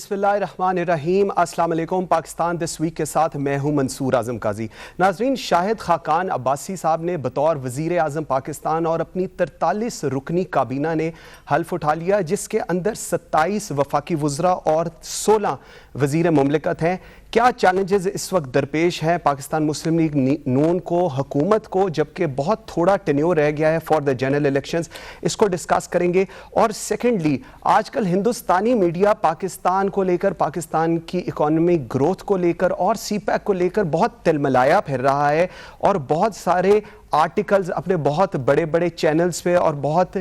بسم اللہ الرحمن الرحیم. السلام علیکم. پاکستان دس ویک کے ساتھ میں ہوں منصور اعظم قاضی. ناظرین، شاہد خاقان عباسی صاحب نے بطور وزیر اعظم پاکستان اور اپنی 43 رکنی کابینہ نے حلف اٹھا لیا، جس کے اندر 27 وفاقی وزراء اور 16 وزیر مملکت ہیں. کیا چیلنجز اس وقت درپیش ہیں پاکستان مسلم لیگ نون کو، حکومت کو، جبکہ بہت تھوڑا ٹینیور رہ گیا ہے فار دا جنرل الیکشنز؟ اس کو ڈسکس کریں گے. اور سیکنڈلی، آج کل ہندوستانی میڈیا پاکستان کو لے کر، پاکستان کی اکانومک گروتھ کو لے کر اور سی پیک کو لے کر بہت تلملایا پھر رہا ہے، اور بہت سارے آرٹیکلز اپنے بہت بڑے بڑے چینلز پہ اور بہت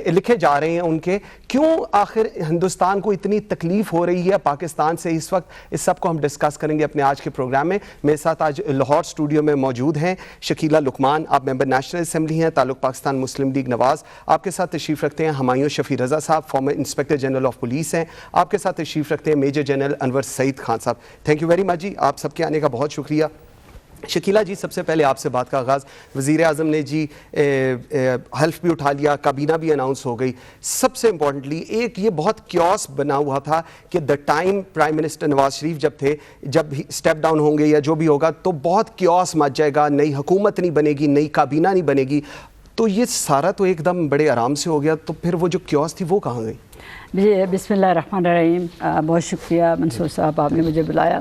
لکھے جا رہے ہیں ان کے. کیوں آخر ہندوستان کو اتنی تکلیف ہو رہی ہے پاکستان سے اس وقت؟ اس سب کو ہم ڈسکس کریں گے اپنے آج کے پروگرام میں. میرے ساتھ آج لاہور اسٹوڈیو میں موجود ہیں شکیلہ لقمان، آپ ممبر نیشنل اسمبلی ہیں، تعلق پاکستان مسلم لیگ نواز. آپ کے ساتھ تشریف رکھتے ہیں ہمایوں شفیع رضا صاحب، former inspector general of police ہیں. آپ کے ساتھ تشریف رکھتے ہیں میجر جنرل انور سعید خان صاحب. تھینک یو ویری مچ جی، آپ سب کے آنے کا بہت شکریہ. شکیلہ جی، سب سے پہلے آپ سے بات کا آغاز. وزیر اعظم نے جی حلف بھی اٹھا لیا، کابینہ بھی اناؤنس ہو گئی. سب سے امپورٹنٹلی ایک یہ بہت کیوس بنا ہوا تھا کہ the time prime minister Nawaz Sharif جب اسٹیپ ڈاؤن ہوں گے یا جو بھی ہوگا تو بہت کیوس مچ جائے گا، نئی حکومت نہیں بنے گی، نئی کابینہ نہیں بنے گی. تو یہ سارا تو ایک دم بڑے آرام سے ہو گیا، تو پھر وہ جو کیوس تھی وہ کہاں گئی؟ جی بسم اللہ الرحمن الرحیم. بہت شکریہ منصور صاحب، آپ نے مجھے بلایا.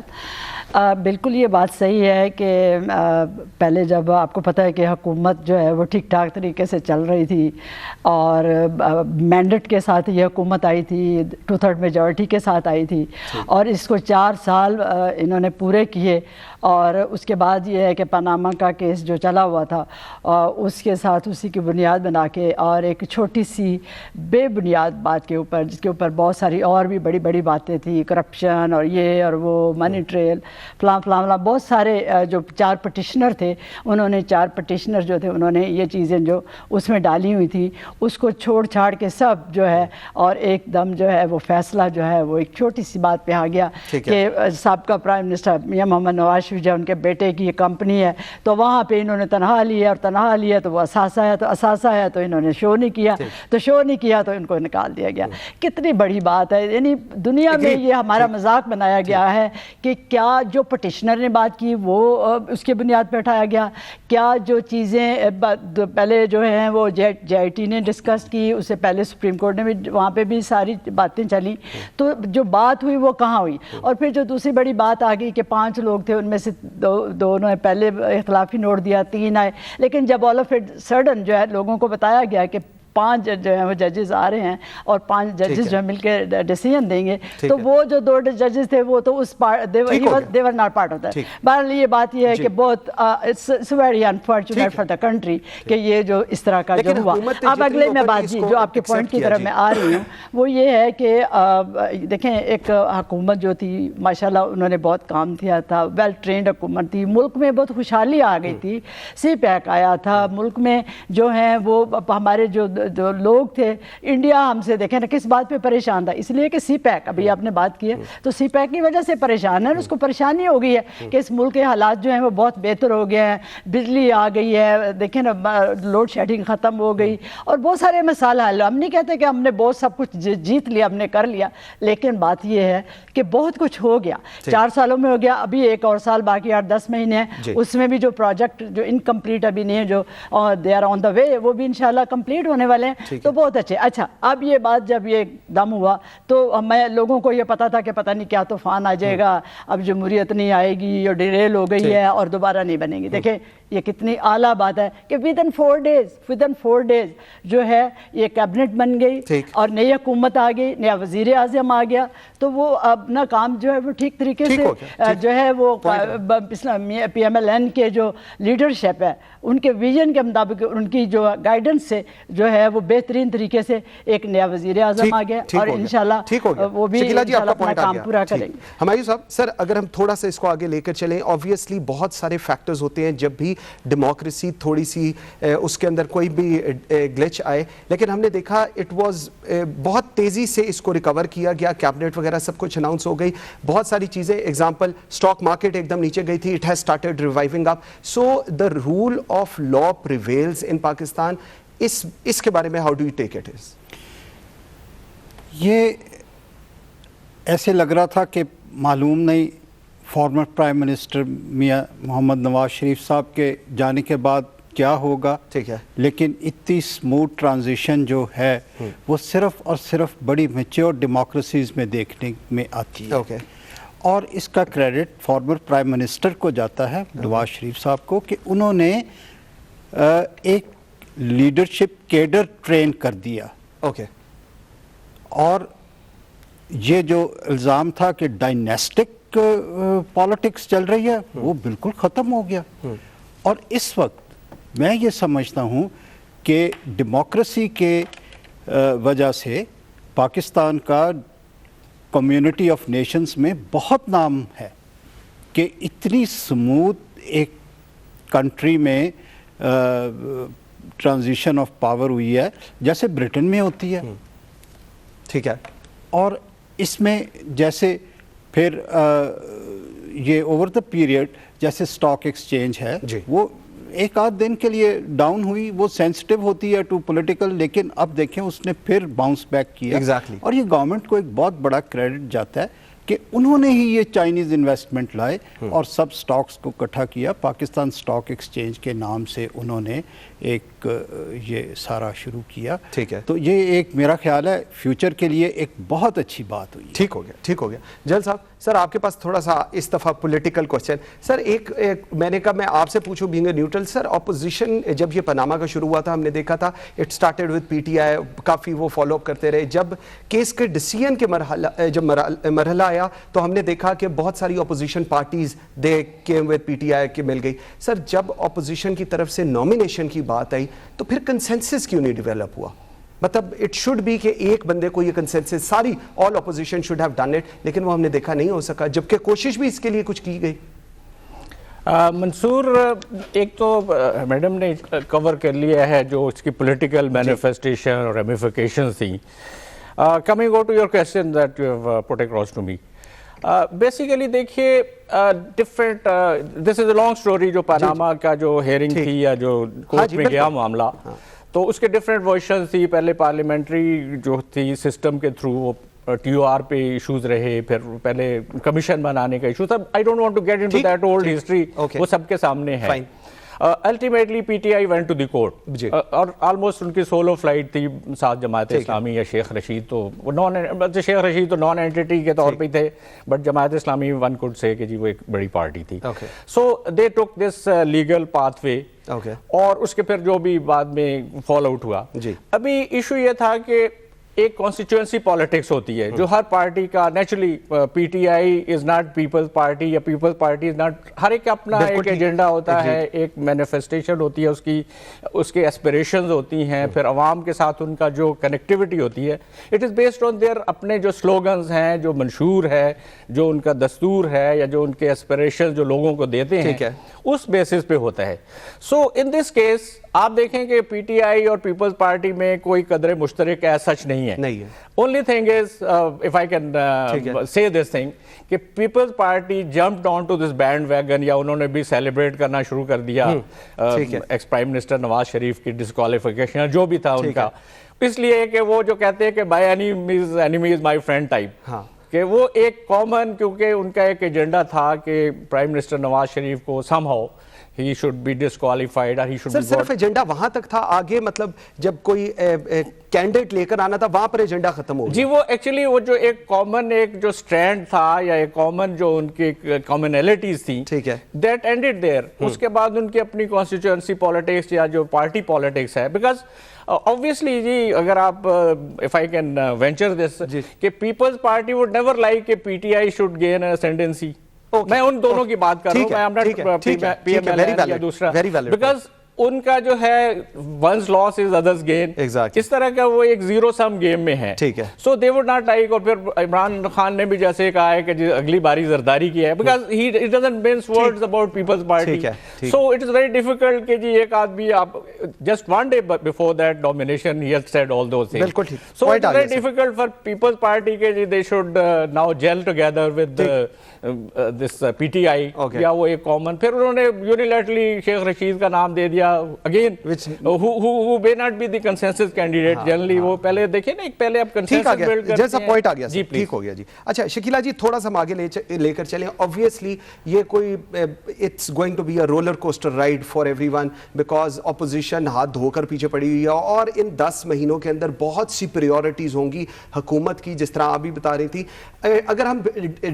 بالکل یہ بات صحیح ہے کہ پہلے جب آپ کو پتہ ہے کہ حکومت جو ہے وہ ٹھیک ٹھاک طریقے سے چل رہی تھی اور مینڈیٹ کے ساتھ یہ حکومت آئی تھی، 2/3 میجورٹی کے ساتھ آئی تھی، اور اس کو 4 سال انہوں نے پورے کیے. اور اس کے بعد یہ ہے کہ پاناما کا کیس جو چلا ہوا تھا اس کے ساتھ اسی کی بنیاد بنا کے اور ایک چھوٹی سی بے بنیاد بات کے اوپر، جس کے اوپر بہت ساری اور بھی بڑی بڑی باتیں تھیں، کرپشن اور یہ اور وہ، منی ٹریل، فلاں فلاں، بہت سارے جو 4 پٹیشنر تھے، انہوں نے 4 پٹیشنر جو تھے انہوں نے یہ چیزیں جو اس میں ڈالی ہوئی تھیں اس کو چھوڑ چھاڑ کے سب جو ہے اور ایک دم جو ہے وہ فیصلہ جو ہے وہ ایک چھوٹی سی بات پہ آ گیا کہ سابقہ پرائم منسٹر میاں محمد نواز شریف جو ان کے بیٹے کی یہ کمپنی ہے تو وہاں پہ انہوں نے تنہا لیا، اور تنہا لیا تو وہ اثاثہ ہے، تو اثاثہ ہے تو انہوں نے شو نہیں کیا، تو شو نہیں کیا تو ان کو نکال دیا گیا. کتنی بڑی بات ہے. یعنی دنیا میں یہ ہمارا مذاق بنایا گیا ہے کہ کیا جو پٹیشنر نے بات کی وہ اس کے بنیاد پہ اٹھایا گیا، کیا جو چیزیں پہلے جو ہیں وہ جے آئی ٹی نے ڈسکس کی، اس سے پہلے سپریم کورٹ نے بھی وہاں پہ بھی ساری باتیں چلیں، تو جو بات ہوئی وہ کہاں ہوئی. اور پھر جو دوسری بڑی بات آ گئی کہ 5 لوگ تھے، ان میں سے دو نے پہلے اختلافی نوٹ دیا، 3 آئے، لیکن جب آل آف اٹ سڈن جو ہے لوگوں کو بتایا گیا کہ 5 جو ہیں وہ ججز آ رہے ہیں اور 5 ججز جو مل کے ڈیسیژن دیں گے، تو وہ جو 2 ججز تھے وہ تو اس دیور ناٹ پارٹ ہوتا ہے. بہرحال یہ بات یہ ہے کہ بہت it's very unfortunate for the country کہ یہ جو اس طرح کا جو ہوا. اب اگلے میں بات جی جو آپ کے پوائنٹ کی طرف میں آ رہی ہوں وہ یہ ہے کہ دیکھیں ایک حکومت جو تھی ماشاءاللہ انہوں نے بہت کام کیا تھا، ویل ٹرینڈ حکومت تھی، ملک میں بہت خوشحالی آ گئی تھی، سی پیک آیا تھا ملک میں، جو ہیں وہ ہمارے جو لوگ تھے انڈیا ہم سے دیکھیں نا کس بات پہ پریشان تھا، اس لیے کہ سی پیک، ابھی آپ نے بات کی ہے تو سی پیک کی وجہ سے پریشان ہے. اس کو پریشانی ہو گئی ہے کہ اس ملک کے حالات جو ہیں وہ بہت بہتر ہو گئے ہیں، بجلی آ گئی ہے، دیکھیں نا لوڈ شیڈنگ ختم ہو گئی اور بہت سارے مسائل حل. ہم نہیں کہتے کہ ہم نے بہت سب کچھ جیت لیا، ہم نے کر لیا، لیکن بات یہ ہے کہ بہت کچھ ہو گیا. 4 سالوں میں ہو گیا، ابھی 1 اور سال باقی 8-10 مہینے ہیں، اس میں بھی جو پروجیکٹ جو انکمپلیٹ ابھی نہیں ہے، جو دے آر آن دا وے، وہ بھی انشاءاللہ کمپلیٹ ہونے والے ہیں، تو بہت اچھے. اچھا اب یہ بات جب یہ دم ہوا تو میں لوگوں کو یہ پتا تھا کہ پتہ نہیں کیا طوفان آ جائے گا، اب جمہوریت نہیں آئے گی، یہ ڈیریل ہو گئی ہے اور دوبارہ نہیں بنے گی. دیکھیں یہ کتنی اعلیٰ بات ہے کہ within 4 days جو ہے یہ کیبنٹ بن گئی اور نئی حکومت آ گئی، نیا وزیر اعظم آ گیا، تو وہ اپنا کام جو ہے وہ ٹھیک طریقے سے جو ہے وہ پی ایم ایل این کے جو لیڈرشپ ہے ان کے ویژن کے مطابق، ان کی جو گائیڈنس سے جو ہے وہ بہترین طریقے سے ایک نیا وزیر اعظم آ گیا اور انشاءاللہ وہ بھی اپنا کام پورا کریں گے. ہمایوں صاحب سر اگر ہم تھوڑا سا اس کو آگے لے کر چلیں، آبویسلی بہت سارے فیکٹرز ہوتے ہیں جب بھی ڈیموکریسی تھوڑی سی اس کے اندر کوئی بھی گلچ آئے، لیکن ہم نے دیکھا اٹ واز بہت تیزی سے اس کو ریکور کیا گیا، کیبنٹ وغیرہ سب کچھ اناؤنس ہو گئی، بہت ساری چیزیں، ایگزامپل اسٹاک مارکیٹ ایک دم نیچے گئی تھی، it has started reviving up. So the rule of law prevails in Pakistan. اس کے بارے میں how do you take it? یہ ایسے لگ رہا تھا کہ معلوم نہیں فارمر پرائم منسٹر میاں محمد نواز شریف صاحب کے جانے کے بعد کیا ہوگا. ٹھیک ہے. لیکن اتنی سموتھ ٹرانزیشن جو ہے وہ صرف اور صرف بڑی میچور ڈیموکریسیز میں دیکھنے میں آتی ہے. اور اس کا کریڈٹ فارمر پرائم منسٹر کو جاتا ہے, نواز شریف صاحب کو, کہ انہوں نے ایک لیڈرشپ کیڈر ٹرین کر دیا. اوکے. اور یہ جو الزام تھا کہ ڈائنیسٹک پالیٹکس چل رہی ہے وہ بالکل ختم ہو گیا. اور اس وقت میں یہ سمجھتا ہوں کہ ڈیموکریسی کے وجہ سے پاکستان کا کمیونٹی آف نیشنز میں بہت نام ہے کہ اتنی سموتھ ایک کنٹری میں ٹرانزیشن آف پاور ہوئی ہے جیسے برٹن میں ہوتی ہے. ٹھیک ہے. اور اس میں جیسے پھر یہ اوور دا پیریڈ جیسے اسٹاک ایکسچینج ہے وہ ایک آدھ دن کے لیے ڈاؤن ہوئی, وہ سینسٹیو ہوتی ہے ٹو پولیٹیکل, لیکن اب دیکھیں اس نے پھر باؤنس بیک کیا. اور یہ گورنمنٹ کو ایک بہت بڑا کریڈٹ جاتا ہے کہ انہوں نے ہی یہ چائنیز انویسٹمنٹ لائے اور سب سٹاکس کو اکٹھا کیا. پاکستان سٹاک ایکسچینج کے نام سے انہوں نے ایک یہ سارا شروع کیا. ٹھیک ہے. تو یہ ایک میرا خیال ہے فیوچر کے لیے ایک بہت اچھی بات ہوئی. ٹھیک ہو گیا, ٹھیک ہو گیا. جل صاحب, سر آپ کے پاس تھوڑا سا اس دفعہ پولیٹیکل کوشچن. سر ایک میں نے کہا میں آپ سے پوچھوں being a neutral. Sir opposition جب یہ پاناما کا شروع ہوا تھا ہم نے دیکھا تھا it started with PTI T آئی, کافی وہ فالو اپ کرتے رہے. جب کیس کے ڈیسیژن کے مرحلہ آیا تو ہم نے دیکھا کہ بہت ساری opposition parties they came with PTI T I کے مل گئی. سر جب اپوزیشن کی طرف سے نامینیشن کی بات آئی تو پھر کنسنسس کیوں نہیں ڈیولپ ہوا؟ مطلب اٹ شوڈ بی کہ ایک بندے کو یہ کنسنسس ساری all opposition should have done it, لیکن وہ ہم نے دیکھا نہیں ہو سکا, جبکہ کوشش بھی اس کے لیے کچھ کی گئی. منصور, ایک تو میڈم نے کور کر لیا ہے جو اس کی پولیٹیکل مینیفیسٹیشن اور ریمیفیکیشنز تھیں. Coming out to your question that you have put across to me, basically دیکھیے different, this is a long story. جو پاناما کا جو ہیئرنگ تھی یا جو کورٹ میں گیا معاملہ, تو اس کے ڈفرینٹ ورژنز تھی. پہلے پارلیمنٹری جو تھی سسٹم کے تھرو وہ ٹی او آر پہ ایشوز رہے, پھر پہلے کمیشن بنانے کا ایشو تھا. I don't want to get into that old history, وہ سب کے سامنے ہے. Ultimately P T I went to the court اور آلموسٹ ان کی سولو فلائٹ تھی ساتھ جماعت اسلامی یا شیخ رشید. تو شیخ رشید تو نان اینٹی کے طور پہ تھے, but Jamaat Islami one could سے کہ جی وہ ایک بڑی پارٹی تھی. سو دے ٹک دس لیگل پاتھ وے, اور اس کے پھر جو بھی بعد میں فال آؤٹ ہوا. ابھی ایشو یہ تھا کہ ایک کانسٹیچوئنسی پالیٹکس ہوتی ہے جو ہر پارٹی کا naturally, P T I is not Peoples Party یا پیپلز پارٹی از ناٹ, ہر ایک اپنا ایک ایجنڈا ہوتا ہے, ایک مینیفیسٹیشن ہوتی ہے اس کے ایسپریشنز ہوتی ہیں, پھر عوام کے ساتھ ان کا جو کنیکٹیوٹی ہوتی ہے it is based on their اپنے جو سلوگنز ہیں, جو منشور ہے, جو ان کا دستور ہے, یا جو ان کے ایسپریشن جو لوگوں کو دیتے ہیں اس بیسس پہ ہوتا ہے. سو ان دس کیس آپ دیکھیں کہ پی ٹی آئی اور پیپلز پارٹی میں کوئی قدر مشترک ایز سچ نہیں ہے. Only thing is, if I can say this thing, کہ Peoples Party jumped onto this bandwagon, یا انہوں نے بھی سیلیبریٹ کرنا شروع کر دیا ex prime minister Nawaz Sharif کی ڈسکوالیفیکیشن جو بھی تھا ان کا, اس لیے کہ وہ جو کہتے ہیں کہ by any means my friend type, کہ وہ ایک کامن, کیونکہ ان کا ایک ایجنڈا تھا کہ پرائم منسٹر نواز شریف کو some how he should be disqualified or he should be. صرف ایجنڈا وہاں تک تھا, آگے مطلب جب کوئی کینڈیڈیٹ لے کر آنا تھا وہاں پر ایجنڈا ختم ہو گیا. جی, وہ ایکچولی وہ جو ایک کامن ایک جو سٹینڈ تھا یا ایک کامن جو ان کی کامنیلٹیز تھیں, ٹھیک ہے, دیٹ اینڈڈ دیئر. اس کے بعد ان کی اپنی کانسٹیچوئنسی پالیٹکس یا جو پارٹی پالیٹکس ہے, بیکاز obviously جی اگر آپ if I can venture this, کہ Peoples Party would never like کہ P T I should gain an ascendancy. میں ان دونوں کی بات کر رہا ہوں, پی ایم ایل این یا دوسرا, بیکاز ان کا جو ہے ونس لاس از ادرز گین, اس طرح کا وہ ایک زیرو سم گیم میں ہے. سو دے وڈ ناٹ لائک. اور پھر عمران خان نے بھی جیسے کہا ہے کہ اگلی باری زرداری کی ہے, because he it doesn't mince words about Peoples Party. So it is very difficult کہ جی ایک آدمی آپ just one day before that nomination he has said all those things. So it is very difficult for Peoples Party کہ جی they should now gel together with this P T I, یا وہ ایک کامن. پھر انہوں نے یونیلیٹرلی شیخ رشید کا نام دے دیا, again who may not be the consensus candidate generally, وہ پہلے دیکھیں نا, ایک پہلے آپ consensus build کرتے ہیں. جیسا پوائنٹ آ گیا, ٹھیک ہو گیا جی. اچھا شکیلا جی, تھوڑا سا ہم آگے لے کر چلیں. obviously یہ کوئی it's going to be a roller coaster ride for everyone because opposition ہاتھ دھو کر پیچھے پڑی ہوئی ہے, اور ان 10 مہینوں کے اندر بہت سی پریورٹیز ہوں گی حکومت کی, جس طرح آپ بھی بتا رہی تھی. اگر ہم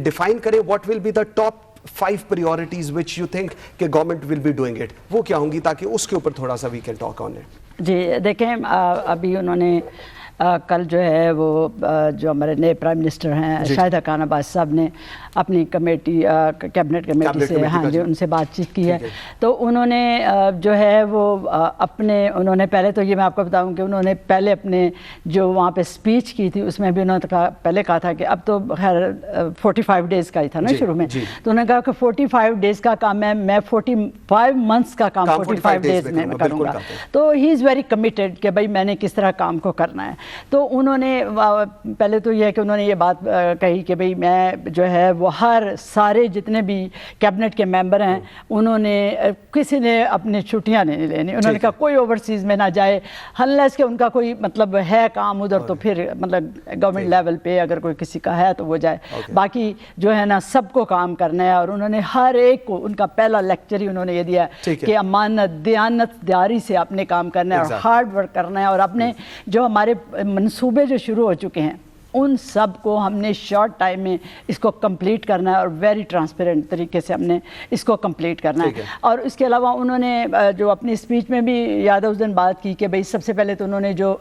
ڈیفائن کریں what will be the top 5 priorities which you think کہ government will be doing it, وہ کیا ہوں گی, تاکہ اس کے اوپر تھوڑا سا we can talk on it. جی دیکھیں, ابھی انہوں نے کل جو ہے وہ جو ہمارے نئے پرائم منسٹر ہیں شاہد خاقان عباسی صاحب نے اپنی کمیٹی کیبنٹ کمیٹی سے ہاں جی ان سے بات چیت کی ہے. تو انہوں نے جو ہے وہ اپنے انہوں نے پہلے تو یہ میں آپ کو بتاؤں کہ انہوں نے پہلے اپنے جو وہاں پہ اسپیچ کی تھی اس میں بھی انہوں نے پہلے کہا تھا کہ اب تو خیر 45 ڈیز کا ہی تھا نا شروع میں, تو انہوں نے کہا کہ 45 ڈیز کا کام ہے, میں 45 منتھس کا کام 45 ڈیز میں کروں گا. تو ہی از ویری کمیٹیڈ کہ بھائی میں نے کس طرح کام کو کرنا ہے. تو انہوں نے پہلے تو یہ ہے کہ انہوں نے یہ بات کہی کہ بھئی میں جو ہے وہ ہر سارے جتنے بھی کیبنٹ کے ممبر ہیں انہوں نے کسی نے اپنی چھٹیاں نہیں لینی. انہوں نے کہا کوئی اوورسیز میں نہ جائے unless کہ ان کا کوئی مطلب ہے کام ادھر, تو پھر مطلب گورنمنٹ لیول پہ اگر کوئی کسی کا ہے تو وہ جائے, باقی جو ہے نا سب کو کام کرنا ہے. اور انہوں نے ہر ایک کو, ان کا پہلا لیکچر ہی انہوں نے یہ دیا کہ امانت دیانت داری سے اپنے کام کرنا ہے اور ہارڈ ورک کرنا ہے, اور اپنے جو ہمارے منصوبے جو شروع ہو چکے ہیں ان سب کو ہم نے شارٹ ٹائم میں اس کو کمپلیٹ کرنا ہے اور ویری ٹرانسپیرنٹ طریقے سے ہم نے اس کو کمپلیٹ کرنا ہے. اور اس کے علاوہ انہوں نے جو اپنی اسپیچ میں بھی یاد ہے اس دن بات کی کہ بھئی سب سے پہلے تو انہوں نے جو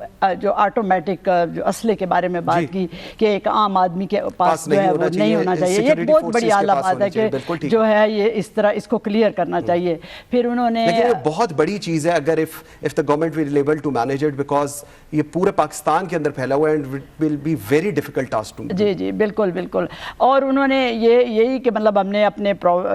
آٹومیٹک جو اسلحے کے بارے میں بات کی کہ ایک عام آدمی کے پاس جو ہے وہ نہیں ہونا چاہیے. یہ بہت بڑی اعلیٰ بات ہے کہ جو ہے یہ اس طرح اس کو کلیئر کرنا چاہیے. پھر انہوں نے بہت بڑی چیز ہے اگر if the government will able to manage it, because یہ پورے پاکستان کے اندر پھیلا ہوا ہے and it will be very difficult task to do. جی جی بالکل بالکل. اور انہوں نے یہی کہ مطلب ہم نے اپنے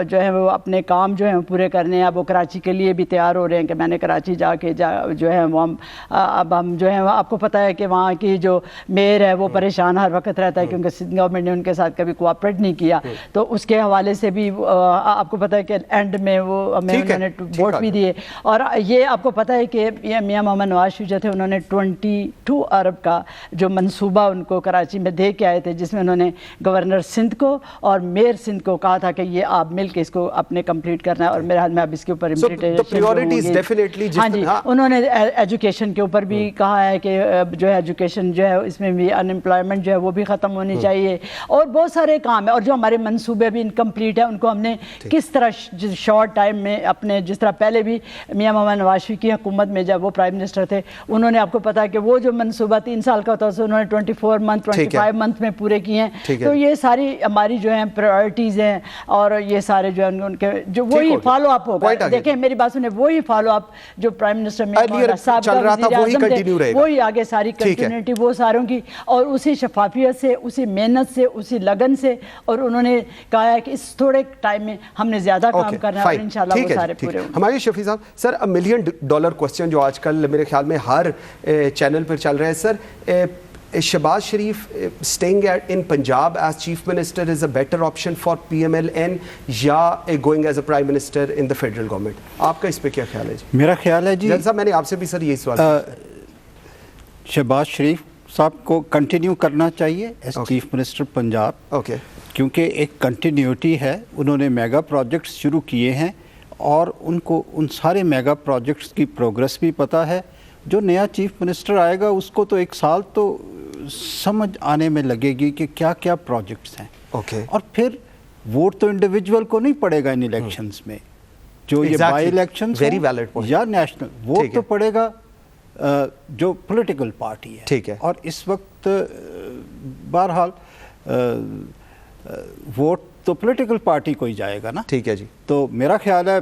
جو ہے وہ اپنے کام جو ہیں پورے کرنے ہیں. اب وہ کراچی کے لیے بھی تیار ہو رہے ہیں کہ میں نے کراچی جا کے جو ہے وہ اب ہم جو ہے آپ کو پتہ ہے کہ وہاں کی جو میئر ہے وہ پریشان ہر وقت رہتا ہے کیونکہ گورنمنٹ نے ان کے ساتھ کبھی کوآپریٹ نہیں کیا. تو اس کے حوالے سے بھی آپ کو پتہ ہے کہ اینڈ میں وہ ہمیں انہوں نے ووٹ بھی دیے. اور یہ آپ کو پتہ ہے کہ میاں محمد نواز شریف جو تھے انہوں نے 22 ارب کا جو منصوبہ ان کو کراچی میں دے کے آئے تھے, جس میں انہوں نے گورنر سندھ کو اور میئر سندھ کو کہا تھا کہ یہ آپ مل کے اس کو اپنے کمپلیٹ کرنا ہے. اور میرے حال میں اب اس کے اوپر ہاں جی انہوں نے ایجوکیشن کے اوپر بھی کہا ہے کہ جو ہے ایجوکیشن جو ہے اس میں بھی ان امپلائمنٹ جو ہے وہ بھی ختم ہونی چاہیے. اور بہت سارے کام ہیں, اور جو ہمارے منصوبے بھی انکمپلیٹ ہیں ان کو ہم نے کس طرح شارٹ ٹائم میں اپنے, جس طرح پہلے بھی میاں محمد نواز شریف کی حکومت میں جب وہ پرائم منسٹر تھے انہوں نے آپ کو پتا ہے کہ وہ جو منصوبہ 3 سال کا ہوتا ہے انہوں نے 24 منتھ 25 منتھ میں پورے کیے ہیں. تو یہ ساری ہماری جو ہیں پرائرٹیز ہیں, اور یہ سارے جو ہیں ان کے جو وہی فالو اپ ہوگا. دیکھیں میری بات سنیں, وہی فالو اپ جو پرائم منسٹر صاحب کا وزیر اعظم تھے وہی آگے ساری کنٹینیوٹی وہ ساروں کی, اور اسی شفافیت سے, اسی محنت سے, اسی لگن سے. اور انہوں نے کہا ہے کہ اس تھوڑے ٹائم میں ہم نے زیادہ کام کرنا ہے اور انشاءاللہ وہ سارے پورے ہوں گے. ہمارے شفیع صاحب, سر $1 ملین کوسچن جو آج کل میرے خیال میں ہر چینل پر چل رہا ہے سر, Shehbaz Sharif staying in Punjab as chief minister is a better option for PMLN یا going as a prime minister in the federal government. آپ کا اس پہ کیا خیال ہے جی؟ میرا خیال ہے جی جل صاحب میں نے آپ سے بھی سر یہی سوال شہباز شریف صاحب کو کنٹینیو کرنا چاہیے as chief minister Punjab. Okay, کیونکہ ایک کنٹینیوٹی ہے, انہوں نے میگا پروجیکٹس شروع کیے ہیں اور ان کو ان سارے میگا پروجیکٹس کی پروگرس بھی پتہ ہے. جو نیا چیف منسٹر آئے گا اس کو تو 1 سال تو سمجھ آنے میں لگے گی کہ کیا کیا پروجیکٹس ہیں. اور پھر ووٹ تو انڈیویجول کو نہیں پڑے گا ان الیکشنز میں, جو یہ بائی الیکشنز یا نیشنل ووٹ تو پڑے گا جو پولیٹیکل پارٹی ہے. ٹھیک ہے, اور اس وقت بہرحال ووٹ تو پولیٹیکل پارٹی کو ہی جائے گا نا. ٹھیک ہے جی. تو میرا خیال ہے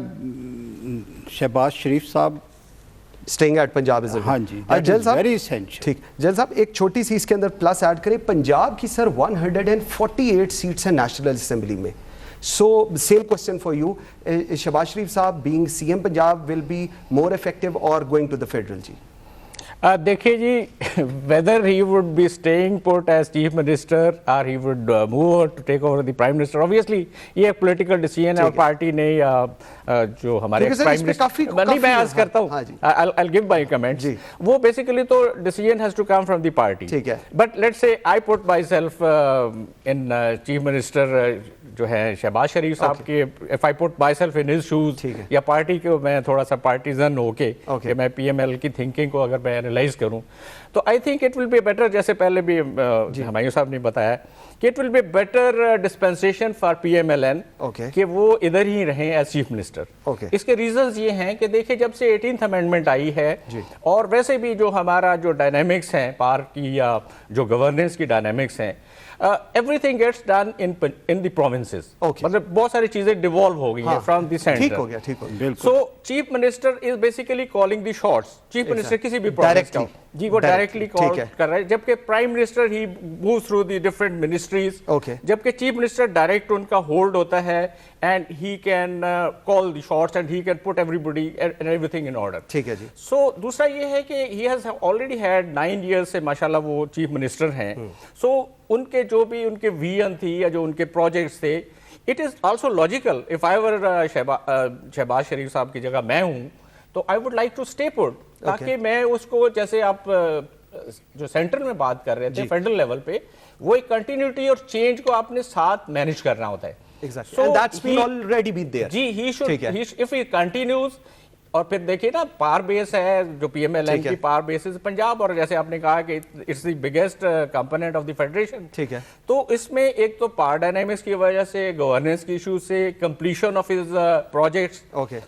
شہباز شریف صاحب اسٹیئنگ ایٹ پنجاب از ہاں جی ویری اسینشیل. ٹھیک, جل صاحب ایک چھوٹی سی اس کے اندر پلس ایڈ کریں, پنجاب کی سر 148 سیٹس ہیں نیشنل اسمبلی میں. So same question for you, Shahbaz Sharif صاحب being CM Punjab will be more effective اور گوئنگ ٹو دا فیڈرل جی؟ دیکھیے جی, whether he would be staying put as chief minister or he would move over to take over the prime minister, obviously یہ ایک political decision ہے اور party نے یا جو ہمارے prime minister, نہیں میں عرض کرتا ہوں, I'll give my comments, وہ basically تو decision has to come from the party. But let's say I put myself in chief minister جو ہے شہباز شریف صاحب کے, if I put myself in his shoes, یا پارٹی کے میں تھوڑا سا پارٹیزن ہو کے کہ میں پی ایم ایل کی تھنکنگ کو اگر میں انالائز کروں تو I think it will be better, جیسے پہلے بھی ہمایوں صاحب نے بتایا کہ it will be better dispensation for P M L N کہ وہ ادھر ہی رہیں ایز چیف منسٹر. اس کے ریزنز یہ ہیں کہ دیکھیں جب سے 18th امینڈمنٹ آئی ہے اور ویسے بھی جو ہمارا جو ڈائنامکس ہیں پارک کی یا جو گورننس کی ڈائنامکس ہیں, everything gets done in the provinces. مطلب بہت ساری چیزیں ڈیوالو ہو گئی ہیں from the centre. So chief minister is basically calling the shots. Chief minister کسی بھی پروونس کا جی وہ ڈائریکٹلی کال کر رہا ہے, جبکہ prime minister he moves through the different ministries, جبکہ چیف منسٹر ڈائریکٹ ان کا ہولڈ ہوتا ہے and he can call the shots and he can put everybody and everything in order. ٹھیک ہے جی. سو دوسرا یہ ہے کہ he has already had 9 years سے ماشاءاللہ وہ چیف منسٹر ہیں. سو ان کے جو بھی ان کے ویژن تھی یا جو ان کے پروجیکٹس تھے, it is also logical if I were Shahbaz Sharif صاحب کی جگہ میں ہوں تو I would like to stay put, تاکہ میں اس کو جیسے آپ جو سینٹر میں بات کر رہے تھے فیڈرل لیول پہ, وہ ایک کنٹینیوٹی اور چینج کو آپ نے ساتھ مینیج کرنا ہوتا ہے. Exactly. And that's been already been there. G he should, if he continues, اور پھر دیکھیے نا پار بیس ہے جو پی ایم ایل این کی پار بیس ہے پنجاب, اور جیسے آپ نے کہا کہ it's the biggest component of the federation. ٹھیک ہے. تو اس میں ایک تو پار ڈائنامکس کی وجہ سے, گورننس کی ایشو سے, completion of his projects,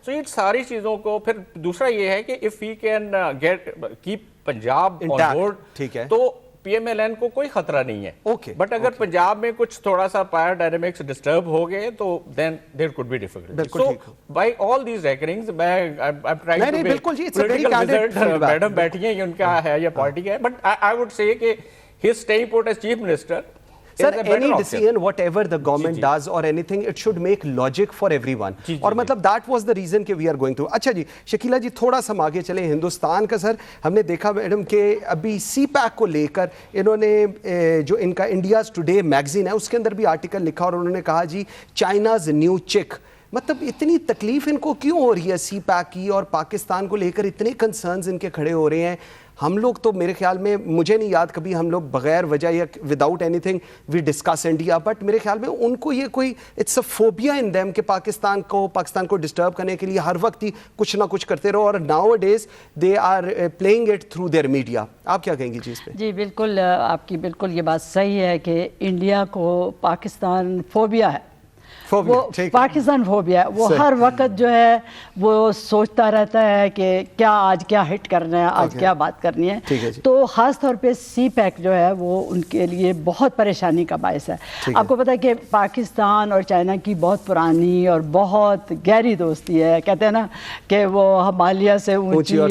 so ان ساری چیزوں کو, پھر دوسرا یہ ہے کہ if he can get keep Punjab on board تو پی ایم ایل این کو کوئی خطرہ نہیں ہے. بٹ اگر پنجاب میں کچھ تھوڑا سا پائر ڈائنامکس ڈسٹرب ہو گئے تو then there could be difficult. So by all these reckonings madam بیٹھی ہیں ان کا ہے یا پارٹی کا ہے, بٹ آئی وڈ سے کہ he is staying put as chief minister. Sir, any decision, whatever the government does or anything, it should make logic for everyone. اور مطلب that was the reason کہ we are going through. اچھا جی شکیلہ جی, تھوڑا سا آگے چلیں ہندوستان کا. سر ہم نے دیکھا میڈم کہ ابھی سی پیک کو لے کر انہوں نے جو ان کا انڈیاز ٹوڈے میگزین ہے اس کے اندر بھی آرٹیکل لکھا اور انہوں نے کہا جی چائناز نیو چک. مطلب اتنی تکلیف ان کو کیوں ہو رہی ہے سی پیک کی, اور پاکستان کو لے کر اتنے کنسرنز ان کے کھڑے ہو رہے ہیں. ہم لوگ تو میرے خیال میں, مجھے نہیں یاد کبھی ہم لوگ بغیر وجہ یا without anything we discuss India, but میرے خیال میں ان کو یہ کوئی it's a phobia in them کہ پاکستان کو ڈسٹرب کرنے کے لیے ہر وقت ہی کچھ نہ کچھ کرتے رہو, اور nowadays they are playing it through their media. آپ کیا کہیں گی جی اس پہ؟ جی بالکل, آپ کی بالکل یہ بات صحیح ہے کہ انڈیا کو پاکستان فوبیا ہے, وہ پاکستان فوبیا ہے. وہ ہر وقت جو ہے وہ سوچتا رہتا ہے کہ کیا آج کیا ہٹ کرنا ہے, آج کیا بات کرنی ہے. تو خاص طور پہ سی پیک جو ہے وہ ان کے لیے بہت پریشانی کا باعث ہے. آپ کو پتہ ہے کہ پاکستان اور چائنا کی بہت پرانی اور بہت گہری دوستی ہے. کہتے ہیں نا کہ وہ ہمالیہ سے اونچی اور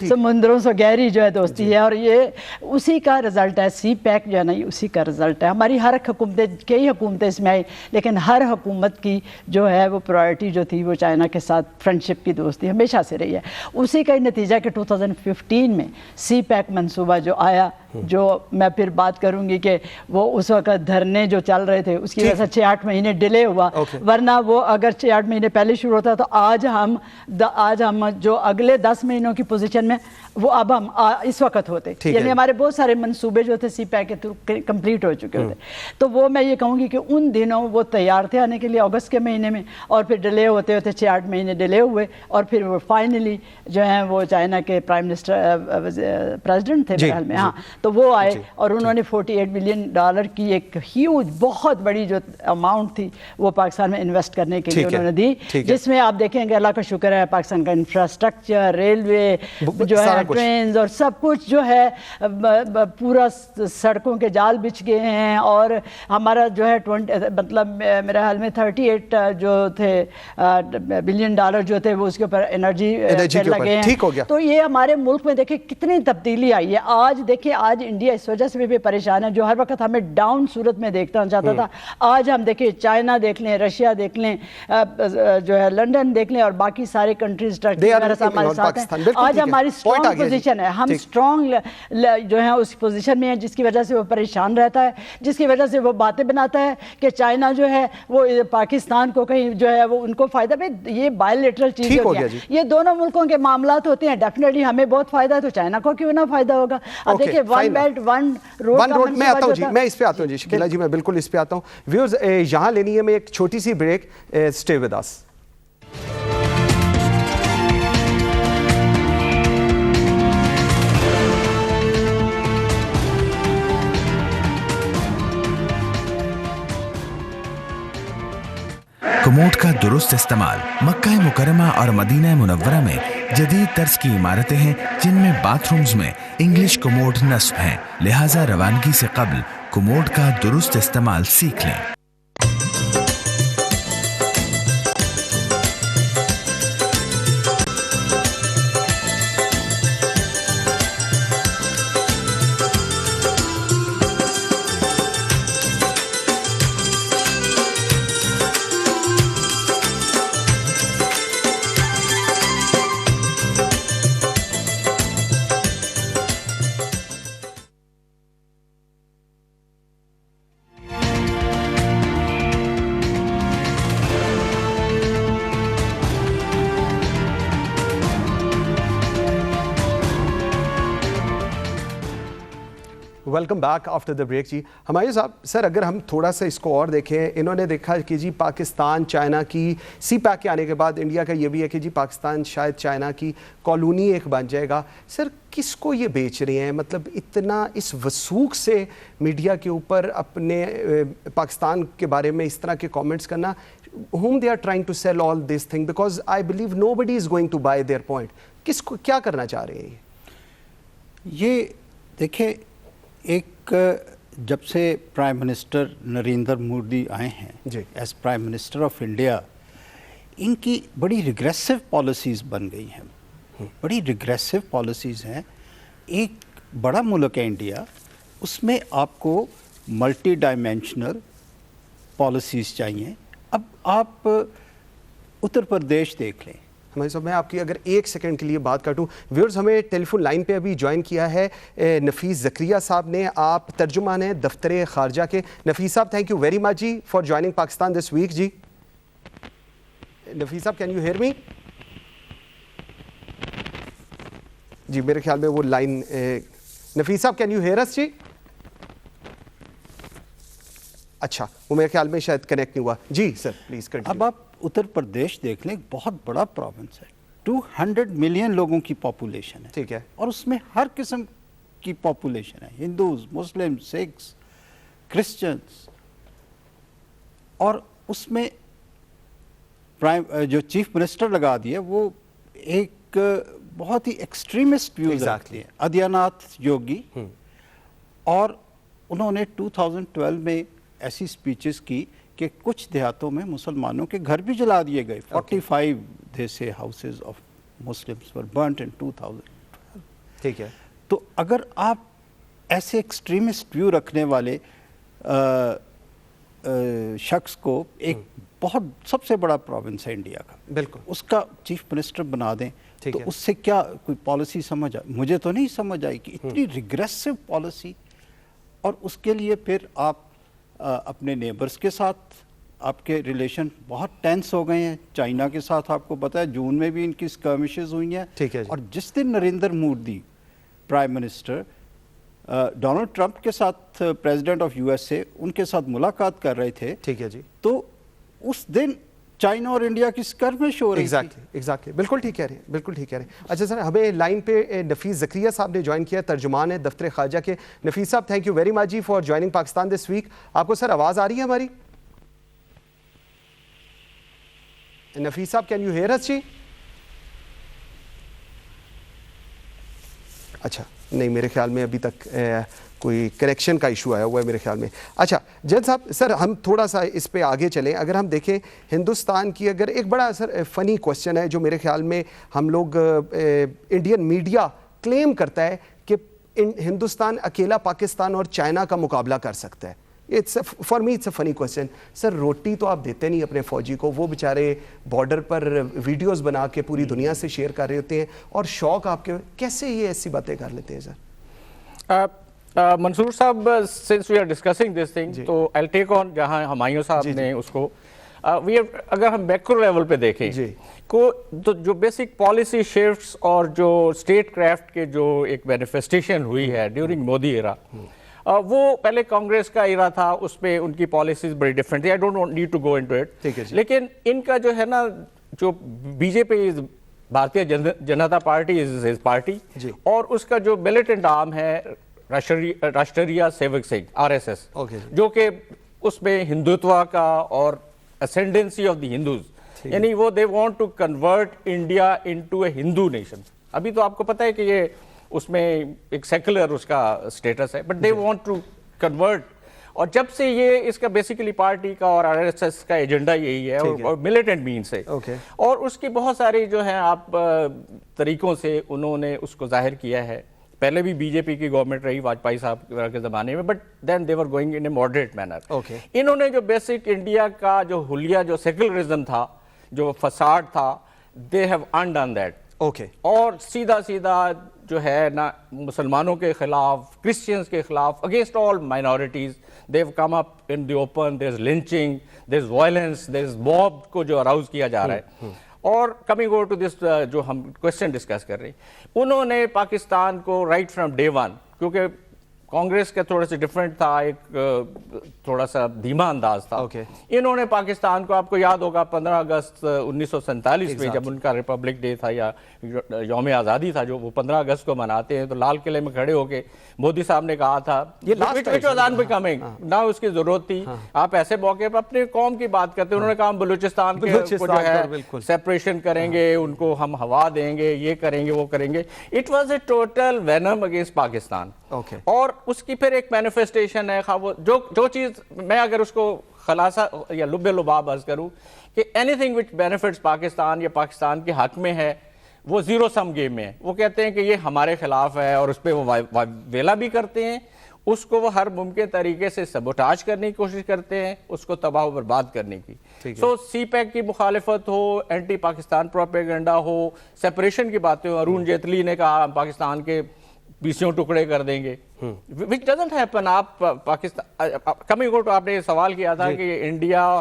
سمندروں سے گہری جو ہے دوستی ہے, اور یہ اسی کا رزلٹ ہے. سی پیک جو ہے نا یہ اسی کا رزلٹ ہے. ہماری ہر حکومتیں, کئی حکومتیں اس میں آئی, لیکن ہر حکومت کی جو ہے وہ پرائرٹی جو تھی وہ چائنا کے ساتھ فرینڈشپ کی دوستی ہمیشہ سے رہی ہے. اسی کا نتیجہ کہ 2015 میں سی پیک منصوبہ جو آیا, جو میں پھر بات کروں گی کہ وہ اس وقت دھرنے جو چل رہے تھے اس کی وجہ سے 6-8 مہینے ڈیلے ہوا, ورنہ وہ اگر 6-8 مہینے پہلے شروع ہوتا تو آج ہم جو اگلے 10 مہینوں کی پوزیشن میں وہ اب ہم اس وقت ہوتے. یعنی ہمارے بہت سارے منصوبے جو تھے سی پیک کے تھرو کمپلیٹ ہو چکے ہوتے. تو وہ میں یہ کہوں گی کہ ان دنوں وہ تیار تھے آنے کے لیے اگست کے مہینے میں, اور پھر ڈیلے ہوتے 6-8 مہینے ڈیلے ہوئے, اور پھر وہ فائنلی جو ہیں وہ چائنا کے پرائم منسٹر پریزیڈنٹ تھے میرے حال میں, ہاں, تو وہ آئے اور انہوں نے $48 بلین کی ایک ہیوج بہت بڑی جو اماؤنٹ تھی وہ پاکستان میں انویسٹ کرنے کے لیے انہوں نے دی, جس میں آپ دیکھیں گے اللہ کا شکر ہے پاکستان کا انفراسٹرکچر, ریلوے جو ہے, ٹرینز اور سب کچھ جو ہے پورا سڑکوں کے جال بچھ گئے ہیں. اور ہمارا جو ہے مطلب میرے حال میں 38 جو تھے بلین ڈالر جو تھے وہ اس کے اوپر انرجی پہ لگے ہیں. تو یہ ہمارے ملک میں دیکھیں کتنی تبدیلی آئی ہے. آج دیکھیں آج انڈیا اس وجہ سے بھی پریشان ہے جو ہر وقت ہمیں ڈاؤن صورت میں دیکھنا چاہتا تھا. آج ہم دیکھیں چائنا دیکھ لیں, رشیا دیکھ لیں, جو ہے لنڈن دیکھ لیں, اور باقی سارے کنٹریز ٹرکی وغیرہ ہمارے ساتھ ہیں. آج ہماری اسٹرانگ پوزیشن ہے, ہم اسٹرانگ جو ہے اس پوزیشن میں ہیں, جس کی وجہ سے وہ پریشان رہتا ہے, جس کی وجہ سے وہ باتیں بناتا ہے کہ چائنا جو ہے وہ پاکستان کو کہیں جو ہے وہ ان کو فائدہ. بھائی یہ بائی لیٹرل چیز ہوتی ہے, یہ دونوں ملکوں کے معاملات ہوتے ہیں, ڈیفینیٹلی ہمیں بہت فائدہ ہے تو چائنا کو کیوں نہ فائدہ ہوگا. اب دیکھیں ون بیلٹ ون روڈ. میں آتا ہوں جی, میں اس پہ آتا ہوں جی شکیلا جی, میں بالکل اس پہ آتا ہوں. ویورز یہاں لینی ہے میں ایک چھوٹی سی break, stay with us. Commode کا درست استعمال. مکہ مکرمہ اور مدینہ منورہ میں جدید طرز کی عمارتیں ہیں جن میں باتھ رومز میں انگلش کموڈ نصب ہیں, لہٰذا روانگی سے قبل کموڈ کا درست استعمال سیکھ لیں. Welcome back after the break. جی ہمایوں صاحب, سر اگر ہم تھوڑا سا اس کو اور دیکھیں, انہوں نے دیکھا کہ جی پاکستان چائنا کی سی پیک کے آنے کے بعد انڈیا کا یہ بھی ہے کہ جی پاکستان شاید چائنا کی کالونی ایک بن جائے گا. سر کس کو یہ بیچ رہے ہیں, مطلب اتنا اس وثوق سے میڈیا کے اوپر اپنے پاکستان کے بارے میں اس طرح کے کامنٹس کرنا, whom they are trying to sell all this thing, because I believe nobody is going to buy their point. کس کو کیا کرنا چاہ رہے ہیں یہ دیکھیں, ایک جب سے پرائم منسٹر نریندر مودی آئے ہیں as prime minister of India, ان کی بڑی ریگریسو پالیسیز بن گئی ہیں, بڑی ریگریسو پالیسیز ہیں. ایک بڑا ملک ہے انڈیا, اس میں آپ کو ملٹی ڈائمینشنل پالیسیز چاہیے. اب آپ اتر پردیش دیکھ لیں. ہمارے صاحب میں آپ کی اگر ایک سیکنڈ کے لیے بات کاٹوں, ویورز ہمیں ٹیلی فون لائن پہ ابھی جوائن کیا ہے نفیس زکریا صاحب نے, آپ ترجمان ہیں دفتر خارجہ کے. نفیس صاحب تھینک یو ویری مچ جی for joining Pakistan this week. جی نفیس صاحب کین یو ہیئر می؟ جی میرے خیال میں وہ لائن, نفیس صاحب کین یو ہیئر اس؟ جی اچھا, وہ میرے خیال میں شاید کنیکٹ نہیں ہوا. جی سر پلیز کنٹینیو. اب آپ اتر پردیش دیکھ لیں, بہت بڑا پروونس ہے, 200 ملین لوگوں کی پاپولیشن ہے, ٹھیک ہے, اور اس میں ہر قسم کی پاپولیشن ہے, ہندوز, مسلم, سکھس, کرسچنس. اور اس میں جو چیف منسٹر لگا دیا وہ ایک بہت ہی ایکسٹریمسٹ ویوز رکھتے ہیں, ادیاناتھ یوگی. اور انہوں نے 2012 میں ایسی سپیچز کی کہ کچھ دیہاتوں میں مسلمانوں کے گھر بھی جلا دیے گئے. 45 they say houses of Muslims were burnt in 2012. ٹھیک ہے. تو اگر آپ ایسے ایکسٹریمسٹ ویو رکھنے والے شخص کو, ایک بہت سب سے بڑا پروونس ہے انڈیا کا, بالکل, اس کا چیف منسٹر بنا دیں, تو اس سے کیا کوئی پالیسی سمجھ آئے؟ مجھے تو نہیں سمجھ آئی کہ اتنی ریگریسو پالیسی. اور اس کے لیے پھر آپ اپنے نیبرز کے ساتھ آپ کے ریلیشن بہت ٹینس ہو گئے ہیں. چائنا کے ساتھ آپ کو پتہ ہے جون میں بھی ان کی اسکرمشز ہوئی ہیں. اور جس دن Narendra Modi prime minister Donald Trump کے ساتھ پریزیڈنٹ آف USA ان کے ساتھ ملاقات کر رہے تھے, ٹھیک ہے جی, تو اس دن چائنا اور انڈیا کی اسکرمش ہو رہی تھی. ایگزیکٹلی, بالکل ٹھیک کہہ رہے ہیں, بالکل ٹھیک کہہ رہے ہیں. اچھا سر, ہمیں لائن پہ نفیس زکریا صاحب نے جوائن کیا, ترجمان ہے دفتر خارجہ کے. نفیس صاحب تھینک یو ویری مچ جی for joining Pakistan this week. آپ کو سر آواز آ رہی ہے ہماری؟ نفیس صاحب کین یو ہیئر اس؟ جی اچھا, نہیں میرے خیال میں ابھی تک کوئی کریکشن کا ایشو آیا ہوا ہے میرے خیال میں. اچھا جج صاحب, سر ہم تھوڑا سا اس پہ آگے چلیں. اگر ہم دیکھیں ہندوستان کی, اگر ایک بڑا سر فنی کوسچن ہے جو میرے خیال میں ہم لوگ انڈین میڈیا کلیم کرتا ہے کہ ہندوستان اکیلا پاکستان اور چائنا کا مقابلہ کر سکتا ہے؟ فار می اٹس اے فنی کوشچن سر. روٹی تو آپ دیتے نہیں اپنے فوجی کو, وہ بیچارے بارڈر پر ویڈیوز بنا کے پوری دنیا سے شیئر کر رہے ہوتے ہیں, اور شوق آپ کے, کیسے یہ ایسی باتیں کر لیتے ہیں سر؟ منصور صاحب, since we are discussing this thing, تو I'll take on جہاں ہمایوں صاحب نے اس کو, اگر ہم میکرو لیول پہ دیکھیں تو جو بیسک پالیسی شفٹس اور جو اسٹیٹ کرافٹ کے جو ایک مینیفیسٹیشن ہوئی ہے ڈیورنگ مودی ایرا, وہ پہلے کانگریس کا ایرا تھا, اس پہ ان کی پالیسیز بڑی ڈفرینٹ تھی. I don't need to go into it. لیکن ان کا جو ہے نا, جو B J P Bharatiya Janata Party is his party, اور اس کا جو ملیٹنٹ آرم ہے راشٹریہ سیوک سنگھ RSS, جو کہ اس میں ہندوتوا کا اور ascendancy of the Hindus, یعنی وہ they want to convert India into a Hindu nation. ابھی تو آپ کو پتہ ہے کہ یہ اس میں ایک سیکولر اس کا اسٹیٹس ہے, but they want to convert. اور جب سے یہ اس کا بیسیکلی پارٹی کا اور RSS کا ایجنڈا یہی ہے, اور ملیٹنٹ مین سے, اور اس کی بہت ساری جو ہیں آپ طریقوں سے انہوں نے اس کو ظاہر کیا ہے. پہلے بھی بی جے پی کی گورنمنٹ رہی واجپئی صاحب کے زمانے میں, but then they were going in a moderate manner. انہوں نے جو بیسک انڈیا کا جو حلیہ, جو سیکولرزم تھا, جو فساد تھا, دے ہیو انڈن دیٹ. اور سیدھا سیدھا جو ہے نا مسلمانوں کے خلاف, کرسچنز کے خلاف, against all minorities, they have come up in the open. There is lynching, there is violence, there is mob کو جو اراؤز کیا جا رہا ہے. اور کمنگ اوور ٹو دس جو ہم کوشچن ڈسکس کر رہے ہیں, انہوں نے پاکستان کو رائٹ فرام ڈے ون, کیونکہ کانگریس کا تھوڑا سا ڈفرینٹ تھا, ایک تھوڑا سا دھیما انداز تھا. انہوں نے پاکستان کو, آپ کو یاد ہوگا 15 اگست 1947 میں جب ان کا ریپبلک ڈے تھا یا یوم آزادی تھا, جو وہ 15 اگست کو مناتے ہیں, تو لال قلعے میں کھڑے ہو کے مودی صاحب نے کہا تھا نہ اس کی ضرورت تھی, آپ ایسے موقع پہ اپنے قوم کی بات کرتے ہیں. انہوں نے کہا ہم بلوچستان کو جو ہے سیپریشن کریں گے, ان کو ہم ہوا دیں گے, یہ کریں گے, وہ کریں گے. It was a total venom against Pakistan. اور اس کی پھر ایک مینیفیسٹیشن ہے, جو چیز میں اگر اس کو خلاصہ یا لب لباب عرض کروں کہ any thing which benefits Pakistan یا پاکستان کے حق میں ہے, وہ زیرو سم گیم میں ہے. وہ کہتے ہیں کہ یہ ہمارے خلاف ہے, اور اس پہ وہ ویلا بھی کرتے ہیں, اس کو وہ ہر ممکن طریقے سے سبوٹاج کرنے کی کوشش کرتے ہیں, اس کو تباہ و برباد کرنے کی. سو سی پیک کی مخالفت ہو, اینٹی پاکستان پروپیگنڈا ہو, سیپریشن کی باتیں ہو. ارون جیتلی نے کہا ہم پاکستان کے 20 ٹکڑے کر دیں گے, which doesn't happen. آپ پاکستان کمنگ آؤٹ, آپ نے یہ سوال کیا تھا کہ انڈیا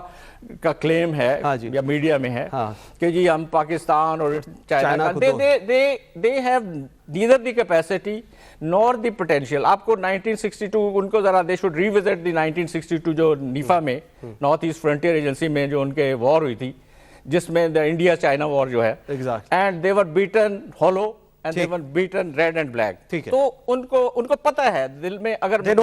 کا کلیم ہے یا میڈیا میں ہے کہ جی ہم پاکستان اور چائنا کا, they have neither the capacity nor the potential. آپ کو 1962 ان کو ذرا they should revisit the 1962 جو نیفا میں نارتھ ایسٹ فرنٹیئر ایجنسی میں جو ان کے وار ہوئی تھی, جس میں انڈیا چائنا وار جو ہے, and they were beaten hollow and they were beaten red and black. تو ان کو پتہ ہے دل میں, اگر they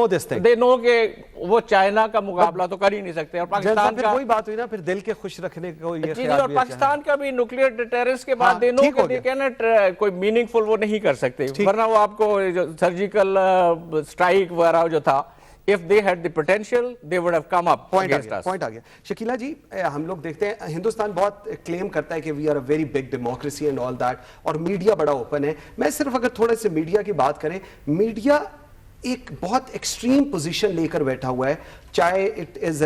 know کہ وہ چائنا کا مقابلہ تو کر ہی نہیں سکتے. اور پاکستان کا وہی بات ہوئی نا, پھر دل کے خوش رکھنے کو یہ خیال بھی, اور پاکستان کا بھی نیوکلیئر ڈیٹرنس کے بعد they know کہ they cannot کوئی میننگ فل وہ نہیں کر سکتے, ورنہ وہ آپ کو سرجیکل اسٹرائک وغیرہ جو تھا, if they had the potential they would have come up against us. Point آ گیا. شکیلہ جی, ہم لوگ دیکھتے ہیں ہندوستان بہت کلیم کرتا ہے کہ we are a very big democracy and all that, اور میڈیا بڑا اوپن ہے. میں صرف اگر تھوڑے سے میڈیا کی بات کریں, میڈیا ایک بہت ایکسٹریم پوزیشن لے کر بیٹھا ہوا ہے, چاہے اٹ از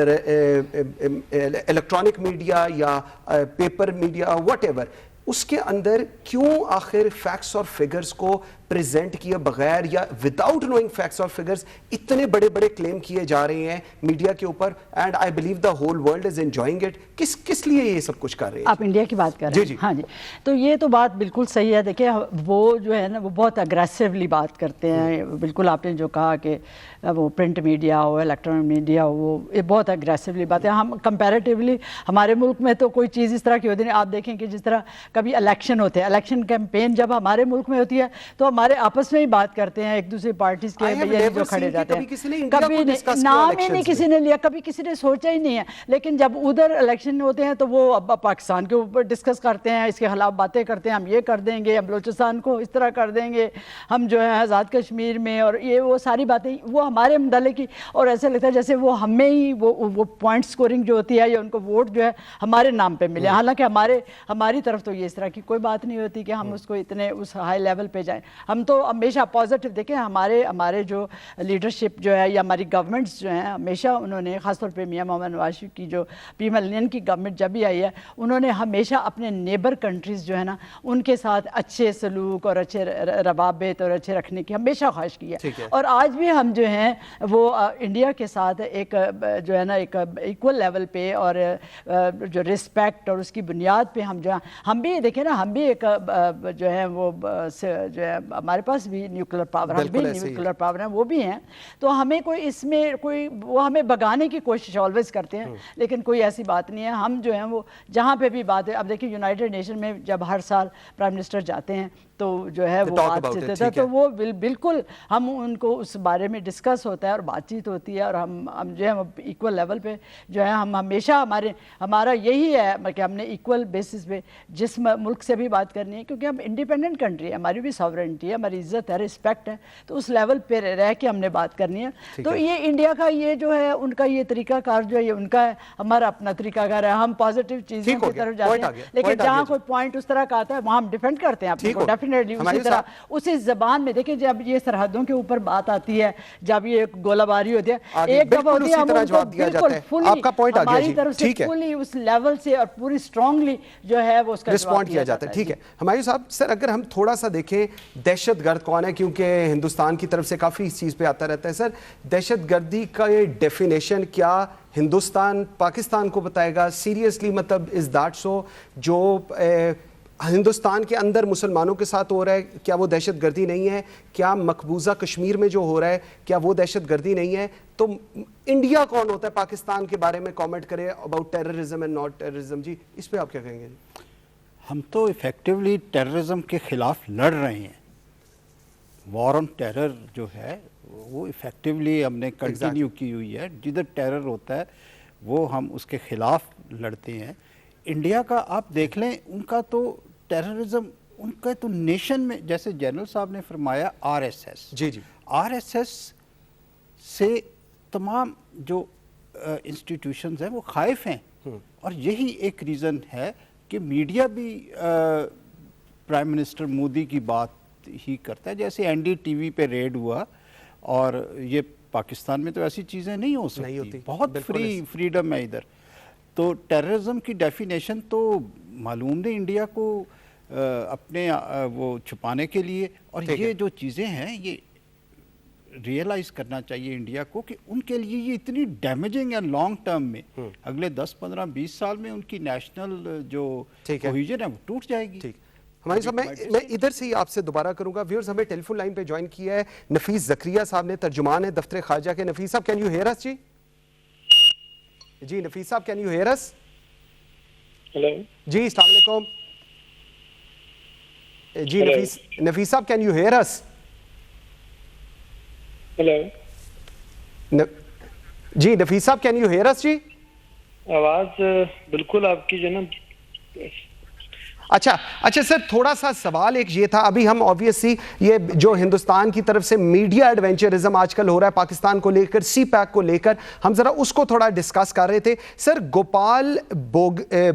الیکٹرانک میڈیا یا پیپر میڈیا وٹ ایور. اس کے اندر کیوں آخر فیکٹس اور فگرز کو پریزنٹ کیے بغیر یا وداؤٹ نوئنگ فیکٹس اور فگرز اتنے بڑے بڑے کلیم کیے جا رہے ہیں میڈیا کے اوپر, and I believe the whole world is enjoying it. کس لیے یہ سب کچھ کر رہے ہیں؟ آپ انڈیا کی بات کر رہے ہیں. ہاں جی, تو یہ تو بات بالکل صحیح ہے. دیکھیں وہ جو ہے نا وہ بہت اگریسولی بات کرتے ہیں. بالکل آپ نے جو کہا کہ وہ پرنٹ میڈیا ہو, الیکٹرانک میڈیا ہو, وہ یہ بہت اگریسولی بات ہے. ہم کمپیریٹیولی ہمارے ملک میں تو کوئی چیز اس طرح کی ہوتی نہیں. آپ دیکھیں کہ جس طرح کبھی الیکشن ہوتے ہیں, الیکشن کیمپین جب ہمارے ملک میں ہوتی ہے تو ہمارے آپس میں ہی بات کرتے ہیں ایک دوسرے پارٹیز کے جو کھڑے جاتے ہیں. کبھی نام ہی نہیں کسی نے لیا, کبھی کسی نے سوچا ہی نہیں ہے. لیکن جب ادھر الیکشن ہوتے ہیں تو وہ پاکستان کے اوپر ڈسکس کرتے ہیں, اس کے خلاف باتیں کرتے ہیں, ہم یہ کر دیں گے, ہم بلوچستان کو اس طرح کر دیں گے, ہم جو ہے آزاد کشمیر میں, اور یہ وہ ساری باتیں وہ ہمارے متعلق کی. اور ایسا لگتا ہے جیسے وہ ہمیں ہی وہ پوائنٹ سکورنگ جو ہوتی ہے یا ان کو ووٹ جو ہے ہمارے نام پہ ملے. حالانکہ ہماری طرف تو یہ اس طرح کی کوئی بات نہیں ہوتی کہ ہم اس کو اتنے اس ہائی لیول پہ جائیں. ہم تو ہمیشہ پازیٹیو دیکھیں، ہمارے جو لیڈرشپ جو ہے یا ہماری گورنمنٹس جو ہیں ہمیشہ انہوں نے، خاص طور پہ میاں محمد نواز شریف کی جو پیپل یونین کی گورنمنٹ جب بھی آئی ہے، انہوں نے ہمیشہ اپنے نیبر کنٹریز جو ہے نا ان کے ساتھ اچھے سلوک اور اچھے روابط اور اچھے رکھنے کی ہمیشہ خواہش کی ہے. اور آج بھی ہم جو ہیں وہ انڈیا کے ساتھ ایک جو ہے نا ایک ایکول لیول پہ اور جو رسپیکٹ اور اس کی بنیاد پہ ہم بھی دیکھیں نا، ہم بھی ایک جو ہے وہ جو ہے ہمارے پاس بھی نیوکلیر پاور، ہم بھی نیوکلیر پاور ہیں، وہ بھی ہیں. تو ہمیں کوئی اس میں کوئی وہ ہمیں بگانے کی کوشش آلویز کرتے ہیں، لیکن کوئی ایسی بات نہیں ہے. ہم جو ہیں وہ جہاں پہ بھی بات ہے، اب دیکھیں یونائٹڈ نیشن میں جب ہر سال پرائم منسٹر جاتے ہیں تو جو ہے وہ بات چیت ہے، تو وہ بالکل ہم ان کو اس بارے میں ڈسکس ہوتا ہے اور بات چیت ہوتی ہے، اور ہم جو ہے ایکول لیول پہ جو ہے ہم ہمیشہ ہمارا یہی ہے کہ ہم نے ایکول بیسس پہ جس ملک سے بھی بات کرنی ہے، کیونکہ ہم انڈیپینڈنٹ کنٹری ہے، ہماری بھی ساورنٹی ہے، ہماری عزت ہے، رسپیکٹ ہے، تو اس لیول پہ رہ کے ہم نے بات کرنی ہے. تو یہ انڈیا کا یہ جو ہے ان کا یہ طریقہ کار جو ہے یہ ان کا ہے، ہمارا اپنا طریقہ کار ہے. ہم پازیٹیو چیزوں کی طرف جاتے ہیں، لیکن جہاں کوئی پوائنٹ اس طرح کا آتا ہے وہاں ہم ڈیفینڈ کرتے ہیں اپنے کو ڈیفینیٹلی. اسی طرح اسی زبان میں دیکھیں جب یہ سرحدوں کے اوپر بات آتی ہے، جب یہ گولہ باری ہوتی ہے، ایک دفعہ ہوتی ہے ہم ان کو بالکل فلی ہماری طرف سے فلی اس لیول سے اور پوری اسٹرانگلی جو ہے وہ اس کا رسپونڈ کیا جاتا ہے. ٹھیک ہے ہمایوں صاحب، سر اگر ہم تھوڑا سا دیکھیں دہشت گرد کون ہے، کیونکہ ہندوستان کی طرف سے کافی اس چیز پہ آتا رہتا ہے. سر دہشت گردی کا یہ ڈیفینیشن کیا ہندوستان پاکستان کو بتائے گا؟ سیریسلی مطلب از دیٹ سو جو ہندوستان کے اندر مسلمانوں کے ساتھ ہو رہا ہے کیا وہ دہشت گردی نہیں ہے؟ کیا مقبوضہ کشمیر میں جو ہو رہا ہے کیا وہ دہشت گردی نہیں ہے؟ تو انڈیا کون ہوتا ہے پاکستان کے بارے میں کامنٹ کرے about terrorism and not terrorism? جی اس پہ آپ کیا کہیں گے؟ ہم تو ایفیکٹولی ٹیررزم کے خلاف لڑ رہے ہیں. وار آن ٹیرر جو ہے وہ ایفیکٹولی ہم نے کنٹینیو کی ہوئی ہے. جدھر ٹیرر ہوتا ہے وہ ہم اس کے خلاف لڑتے ہیں. انڈیا کا آپ دیکھ لیں، ان کا تو ٹیررزم ان کا تو نیشن میں، جیسے جنرل صاحب نے فرمایا آر ایس ایس، جی جی آر ایس ایس سے تمام جو انسٹیٹیوشنز ہیں وہ خائف ہیں. اور یہی ایک ریزن ہے کہ میڈیا بھی پرائم منسٹر مودی کی بات ہی کرتا ہے. جیسے این ڈی ٹی وی پہ ریڈ ہوا، اور یہ پاکستان میں تو ایسی چیزیں نہیں ہو سکتی، بہت فریڈم ہے ادھر. تو ٹیررزم کی ڈیفینیشن تو معلوم نہیں انڈیا کو اپنے وہ چھپانے کے لیے. اور یہ جو چیزیں ہیں یہ ریئلائز کرنا چاہیے انڈیا کو کہ ان کے لیے یہ اتنی ڈیمیجنگ ہے لانگ ٹرم میں. اگلے 10 15 20 سال میں ان کی نیشنل جو کوہیژن ہے وہ ٹوٹ جائے گی. ہمارے صاحب میں ادھر سے ہی آپ سے دوبارہ کروں گا. ویورز ہمیں ٹیلی فون لائن پہ جوائن کیا ہے نفیس زکریا صاحب نے، ترجمان ہے دفتر خارجہ کے. نفیس صاحب کین یو ہیئر اس؟ جی نفیس صاحب can you hear us? Hello جی السلام علیکم. جی نفیس صاحب can you hear us? Hello جی نفیس صاحب کین یو ہیئر اس؟ جی آواز بالکل آپ کی جو نا. اچھا سر تھوڑا سا سوال ایک یہ تھا، ابھی ہم آبویسلی یہ جو ہندوستان کی طرف سے میڈیا ایڈونچرزم آج کل ہو رہا ہے پاکستان کو لے کر، سی پیک کو لے کر، ہم ذرا اس کو تھوڑا ڈسکس کر رہے تھے. سر گوپال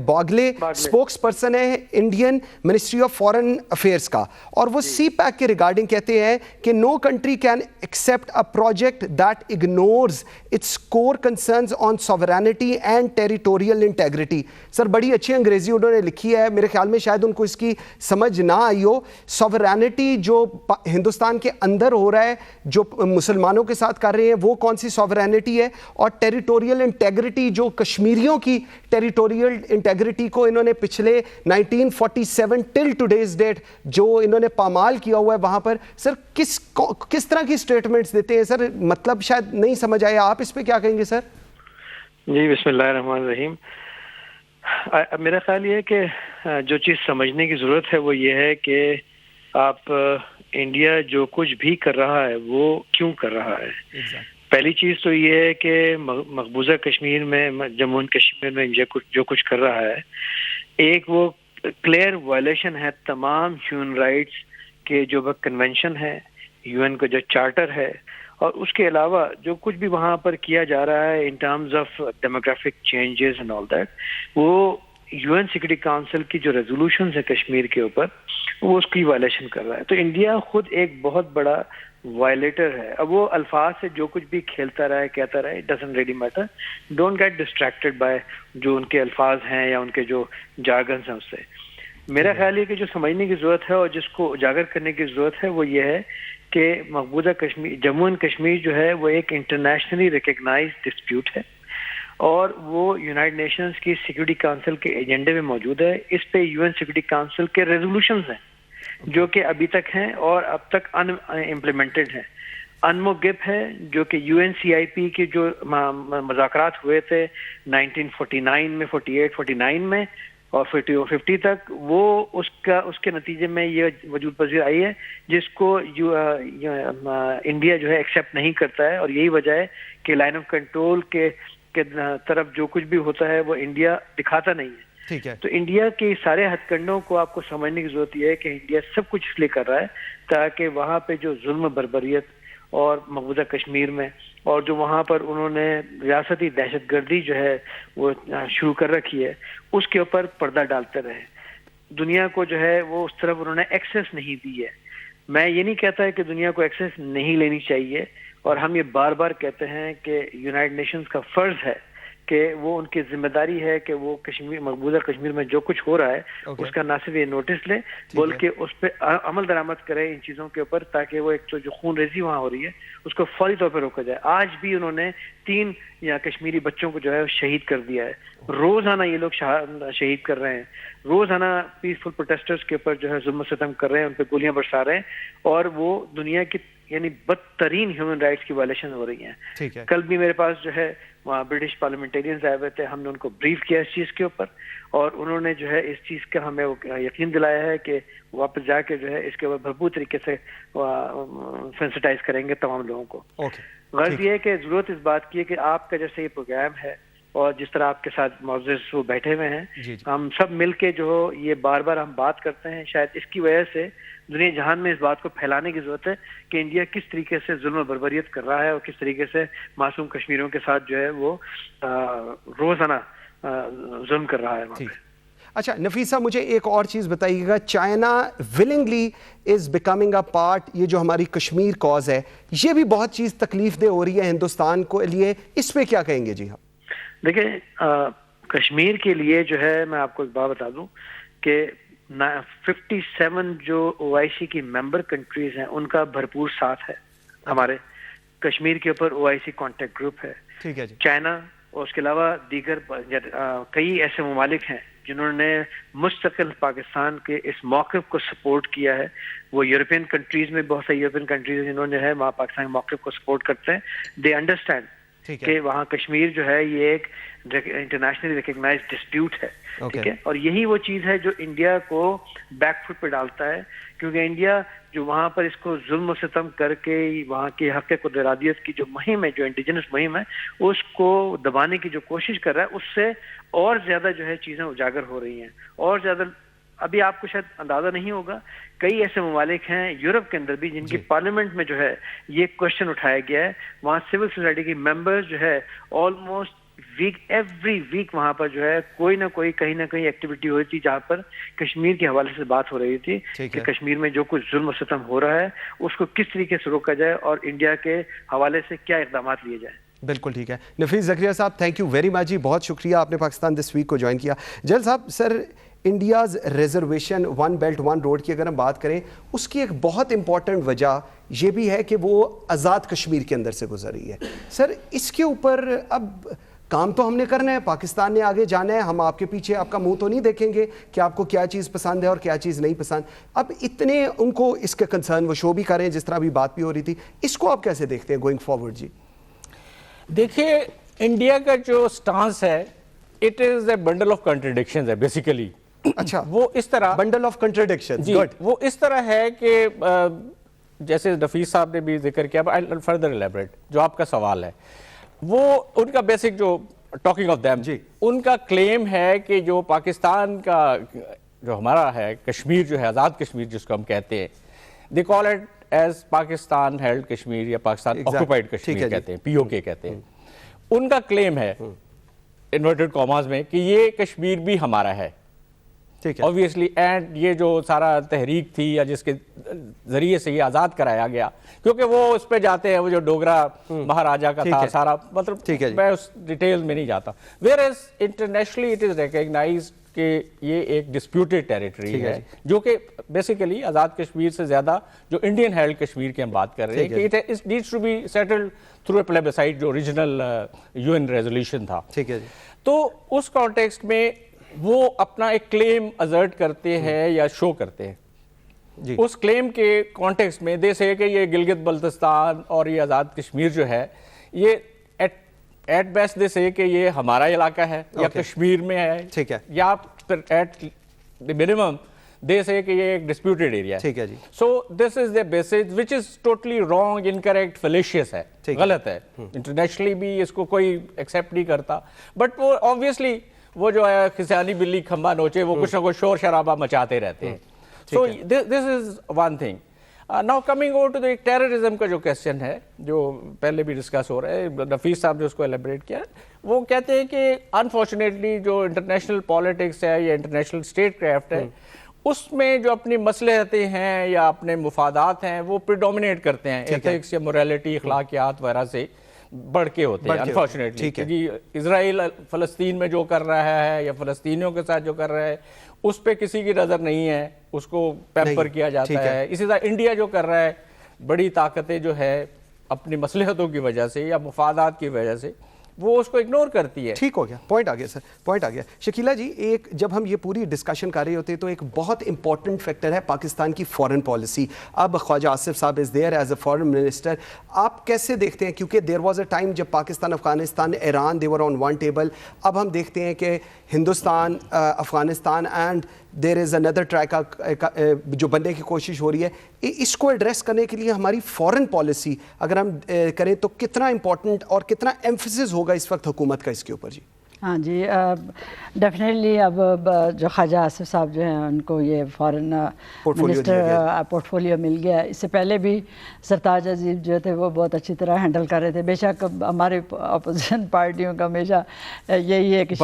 باگلے اسپوکس پرسن ہے Indian ministry of foreign affairs کا، اور وہ سی پیک کے ریگارڈنگ کہتے ہیں کہ no country can accept a project that ignores its core concerns on sovereignty and territorial integrity. Sir بڑی اچھی انگریزی انہوں نے لکھی ہے، میرے خیال میں شاید ان کو اس کی سمجھ نہ آئی ہو. سوورینٹی جو ہندوستان کے اندر ہو رہا ہے، جو مسلمانوں کے ساتھ کر رہے ہیں، وہ کون سی سوورینٹی ہے؟ اور ٹیریٹوریل انٹیگریٹی جو کشمیریوں کی ٹیریٹوریل انٹیگریٹی کو انہوں نے پچھلے 1947 ٹل ٹوڈیز ڈیٹ جو انہوں نے پامال کیا ہوا ہے وہاں پر، سر کس طرح کی سٹیٹمنٹس دیتے ہیں؟ سر مطلب شاید نہیں سمجھ آیا، آپ اس پہ کیا کہیں گے سر؟ جی بسم اللہ الرحمن الرحیم. میرا خیال یہ ہے کہ جو چیز سمجھنے کی ضرورت ہے وہ یہ ہے کہ آپ انڈیا جو کچھ بھی کر رہا ہے وہ کیوں کر رہا ہے. پہلی چیز تو یہ ہے کہ مقبوضہ کشمیر میں، جموں اینڈ کشمیر میں جو کچھ کر رہا ہے، ایک وہ کلیئر وائلیشن ہے تمام ہیومن رائٹس کے جو کنونشن ہے، یو این کا جو چارٹر ہے، اور اس کے علاوہ جو کچھ بھی وہاں پر کیا جا رہا ہے in terms of demographic changes and all that, وہ UN سیکورٹی کاؤنسل کی جو ریزولوشنز ہیں کشمیر کے اوپر وہ اس کی وائلیشن کر رہا ہے. تو انڈیا خود ایک بہت بڑا وائلیٹر ہے. اب وہ الفاظ سے جو کچھ بھی کھیلتا رہے کہتا رہے, it doesn't really matter. Don't get distracted by جو ان کے الفاظ ہیں یا ان کے جو جارگنز ہیں اس سے. میرا خیال ہے کہ جو سمجھنے کی ضرورت ہے اور جس کو اجاگر کرنے کی ضرورت ہے وہ یہ ہے کہ مقبوضہ کشمیر, جموں اینڈ کشمیر جو ہے وہ ایک انٹرنیشنلی ریکگنائز ڈسپیوٹ ہے اور وہ یونائٹڈ نیشنز کی سیکورٹی کاؤنسل کے ایجنڈے میں موجود ہے. اس پہ UN سیکورٹی کاؤنسل کے ریزولوشنز ہیں جو کہ ابھی تک ہیں اور اب تک ان امپلیمنٹڈ ہیں. انمو گپ ہے جو کہ UNCIP کے جو مذاکرات ہوئے تھے 1949 میں, 48, 49 میں اور 50 تک, وہ اس کے نتیجے میں یہ وجود پذیر آئی ہے جس کو انڈیا جو ہے ایکسیپٹ نہیں کرتا ہے. اور یہی وجہ ہے کہ لائن آف کنٹرول کے طرف جو کچھ بھی ہوتا ہے وہ انڈیا دکھاتا نہیں ہے. ٹھیک ہے. تو انڈیا کے سارے ہتھ کنڈوں کو آپ کو سمجھنے کی ضرورت یہ ہے کہ انڈیا سب کچھ اس لیے کر رہا ہے تاکہ وہاں پہ جو ظلم بربریت اور مقبوضہ کشمیر میں اور جو وہاں پر انہوں نے ریاستی دہشت گردی جو ہے وہ شروع کر رکھی ہے اس کے اوپر پردہ ڈالتے رہے. دنیا کو جو ہے وہ اس طرف انہوں نے ایکسیس نہیں دی ہے. میں یہ نہیں کہتا ہے کہ دنیا کو ایکسیس نہیں لینی چاہیے, اور ہم یہ بار بار کہتے ہیں کہ یونائٹڈ نیشنز کا فرض ہے کہ وہ ان کی ذمہ داری ہے کہ وہ کشمیر, مقبوضہ کشمیر میں جو کچھ ہو رہا ہے اس کا نہ صرف یہ نوٹس لے بلکہ اس پہ عمل درآمد کرے ان چیزوں کے اوپر, تاکہ وہ ایک تو جو خون ریزی وہاں ہو رہی ہے اس کو فوری طور پہ روکا جائے. آج بھی انہوں نے 3 کشمیری بچوں کو جو ہے شہید کر دیا ہے. روزانہ یہ لوگ شہید کر رہے ہیں, روزانہ پیسفل پروٹیسٹرز کے اوپر جو ہے ظلم و ستم کر رہے ہیں, ان پہ گولیاں برسا رہے ہیں, اور وہ دنیا کی یعنی بدترین ہیومن رائٹس کی وائلیشن ہو رہی ہیں. کل بھی میرے پاس جو ہے وہاں برٹش پارلیمنٹیرینز آئے ہوئے تھے, ہم نے ان کو بریف کیا اس چیز کے اوپر, اور انہوں نے جو ہے اس چیز کا ہمیں یقین دلایا ہے کہ واپس جا کے جو ہے اس کے اوپر بھرپور طریقے سے سینسٹائز کریں گے تمام لوگوں کو. غرض یہ ہے کہ ضرورت اس بات کی ہے کہ آپ کا جیسے یہ پروگرام ہے اور جس طرح آپ کے ساتھ معزز وہ بیٹھے ہوئے ہیں, ہم سب مل کے جو یہ بار بار ہم بات کرتے ہیں, شاید اس کی وجہ سے دنیا جہان میں اس بات کو پھیلانے کی ضرورت ہے کہ انڈیا کس طریقے سے ظلم و بربریت کر رہا ہے اور کس طریقے سے معصوم کشمیریوں کے ساتھ جو ہے وہ روزانہ ظلم کر رہا ہے وہاں پہ. اچھا نفیس صاحب, مجھے ایک اور چیز بتائیے گا, China willingly is becoming a part, یہ جو ہماری کشمیر کاز ہے یہ بھی بہت چیز تکلیف دہ ہو رہی ہے ہندوستان کو لیے, اس پہ کیا کہیں گے؟ جی ہاں دیکھیں, کشمیر کے لیے جو ہے میں آپ کو ایک بات بتا دوں کہ 57 جو OIC کی ممبر کنٹریز ہیں ان کا بھرپور ساتھ ہے. ہمارے کشمیر کے اوپر OIC کانٹیکٹ گروپ ہے. ٹھیک ہے جی. چائنا اور اس کے علاوہ دیگر کئی ایسے ممالک ہیں جنہوں نے مستقل پاکستان کے اس موقف کو سپورٹ کیا ہے. وہ یورپین کنٹریز میں بہت ساری یورپین کنٹریز ہیں جنہوں نے ہے وہاں پاکستان کے موقف کو سپورٹ کرتے ہیں. دے انڈرسٹینڈ کہ وہاں کشمیر جو ہے یہ ایک انٹرنیشنلی ریکگنائز ڈسپیوٹ ہے. ٹھیک ہے, اور یہی وہ چیز ہے جو انڈیا کو بیک فٹ پہ ڈالتا ہے, کیونکہ انڈیا جو وہاں پر اس کو ظلم و ستم کر کے وہاں کے حق خود ارادیت کی جو مہم ہے, جو انڈیجنس مہم ہے, اس کو دبانے کی جو کوشش کر رہا ہے, اس سے اور زیادہ جو ہے چیزیں اجاگر ہو رہی ہیں. اور زیادہ ابھی آپ کو شاید اندازہ نہیں ہوگا, کئی ایسے ممالک ہیں یورپ کے اندر بھی جن کی پارلیمنٹ میں جو ہے یہ کوشچن اٹھایا گیا ہے. وہاں سول سوسائٹی کی ممبرز جو ہے آلموسٹ ایوری ویک وہاں پر جو ہے کوئی نہ کوئی کہیں نہ کہیں ایکٹیویٹی ہوئی تھی جہاں پر کشمیر کے حوالے سے بات ہو رہی تھی کہ کشمیر میں جو کچھ ظلم و ستم ہو رہا ہے اس کو کس طریقے سے روکا جائے اور انڈیا کے حوالے سے کیا اقدامات لیے جائیں. بالکل ٹھیک ہے. نفیس زکریا صاحب, تھینک یو ویری مچ جی, بہت شکریہ آپ نے پاکستان دس ویک کو جوائن کیا. جل صاحب, sir India's reservation one belt one road کی اگر ہم بات کریں, اس کی ایک بہت امپورٹنٹ وجہ یہ بھی ہے کہ وہ آزاد کشمیر کے اندر سے گزر رہی ہے. سر اس کے اوپر اب کام تو ہم نے کرنا ہے, پاکستان نے آگے جانا ہے, ہم آپ کے پیچھے آپ کا منہ تو نہیں دیکھیں گے کہ آپ کو کیا چیز پسند ہے اور کیا چیز نہیں پسند. اب اتنے ان کو اس کے کنسرن وہ شو بھی کر رہے ہیں, جس طرح بھی بات بھی ہو رہی تھی, اس کو آپ کیسے دیکھتے ہیں گوئنگ فارورڈ؟ جی دیکھیے, انڈیا کا جو سٹانس ہے it is a bundle of contradictions ہے بیسیکلی. اچھا, وہ اس طرح بنڈل آف کنٹرڈکشنز, گڈ. وہ اس طرح ہے کہ جیسے نفیس صاحب نے بھی ذکر کیا, فردر ایلیبریٹ جو آپ کا سوال ہے, وہ ان کا بیسک جو ٹاکنگ آف دیم, ان کا کلیم ہے کہ جو پاکستان کا جو ہمارا ہے کشمیر جو ہے آزاد کشمیر جس کو ہم کہتے ہیں, they call it as Pakistan held Kashmir یا پاکستان آکوپائڈ کشمیر کہتے ہیں, POK کہتے ہیں. ان کا کلیم ہے انورٹڈ کاماز میں کہ یہ کشمیر بھی ہمارا ہے ٹھیک ہے obviously, اینڈ یہ جو سارا تحریک تھی یا جس کے ذریعے سے یہ آزاد کرایا گیا, کیونکہ وہ اس پہ جاتے ہیں, وہ جو ڈوگرا مہاراجا کا تھا سارا, مطلب میں اس ڈیٹیل میں نہیں جاتا. whereas internationally it is recognized کہ یہ ایک ڈسپیوٹیڈ ٹیریٹری ہے جو کہ بیسیکلی آزاد کشمیر سے زیادہ جو انڈین ہیلڈ کشمیر کی ہم بات کر رہے ہیں کہ it needs to be settled through a plebiscite جو اوریجنل UN ریزولوشن تھا. ٹھیک ہے جی. تو اس کانٹیکسٹ میں وہ اپنا ایک کلیم ازرٹ کرتے ہیں یا شو کرتے ہیں جی. اس کلیم کے کانٹیکسٹ میں دے سے کہ یہ گلگت بلتستان اور یہ آزاد کشمیر جو ہے یہ ایٹ بیسٹ دے سے کہ یہ ہمارا علاقہ ہے یا کشمیر میں ہے, ٹھیک ہے, یا پھر ایٹ دی منیمم دے سے کہ یہ ایک ڈسپیوٹیڈ ایریا ہے. ٹھیک ہے جی. So this is the basis which is totally wrong, incorrect, fallacious ہے, غلط ہے. انٹرنیشنلی بھی اس کو کوئی ایکسیپٹ نہیں کرتا, بٹ وہ آبویسلی وہ جو ہے کھسیانی بلی کھمبا نوچے, وہ کچھ نہ کچھ شور شرابہ مچاتے رہتے ہیں. So this is one thing. Now coming over to the terrorism کا جو کویسچن ہے جو پہلے بھی ڈسکس ہو رہا ہے, نفیس صاحب نے اس کو ایلیبریٹ کیا, وہ کہتے ہیں کہ انفارچونیٹلی جو انٹرنیشنل پالیٹکس ہے یا انٹرنیشنل اسٹیٹ کرافٹ ہے اس میں جو اپنی مصلحتیں ہیں یا اپنے مفادات ہیں وہ پریڈومینیٹ کرتے ہیں, ایتھکس یا موریلٹی, اخلاقیات وغیرہ سے بڑھ کے ہوتے ہیں انفارچونیٹلی. جی اسرائیل فلسطین میں جو کر رہا ہے یا فلسطینیوں کے ساتھ جو کر رہا ہے اس پہ کسی کی نظر نہیں ہے, اس کو پیمپر کیا جاتا ہے. اسی طرح انڈیا جو کر رہا ہے, بڑی طاقتیں جو ہے اپنی مصلحتوں کی وجہ سے یا مفادات کی وجہ سے وہ اس کو اگنور کرتی ہے. ٹھیک ہو گیا, پوائنٹ آ گیا سر, پوائنٹ آ گیا. شکیلہ جی, ایک جب ہم یہ پوری ڈسکشن کر رہے ہوتے ہیں تو ایک بہت امپورٹنٹ فیکٹر ہے پاکستان کی فارن پالیسی. اب خواجہ آصف صاحب is there as a foreign minister, آپ کیسے دیکھتے ہیں, کیونکہ دیر واز اے ٹائم جب پاکستان, افغانستان, ایران دے ور آن ون ٹیبل, اب ہم دیکھتے ہیں کہ Hindustan, Afghanistan and there is another track جو بننے کی کوشش ہو رہی ہے. اس کو ایڈریس کرنے کے لیے ہماری فارن پالیسی اگر ہم کریں تو کتنا امپورٹنٹ اور کتنا ایمفسس ہوگا اس وقت حکومت کا اس کے اوپر؟ جی ہاں جی, ڈیفینیٹلی اب جو خواجہ آصف صاحب جو ہیں ان کو یہ فارن منسٹر پورٹفولیو مل گیا. اس سے پہلے بھی سرتاج عزیز جو تھے وہ بہت اچھی طرح ہینڈل کر رہے تھے. بے شک ہمارے اپوزیشن پارٹیوں کا ہمیشہ یہی ہے کہ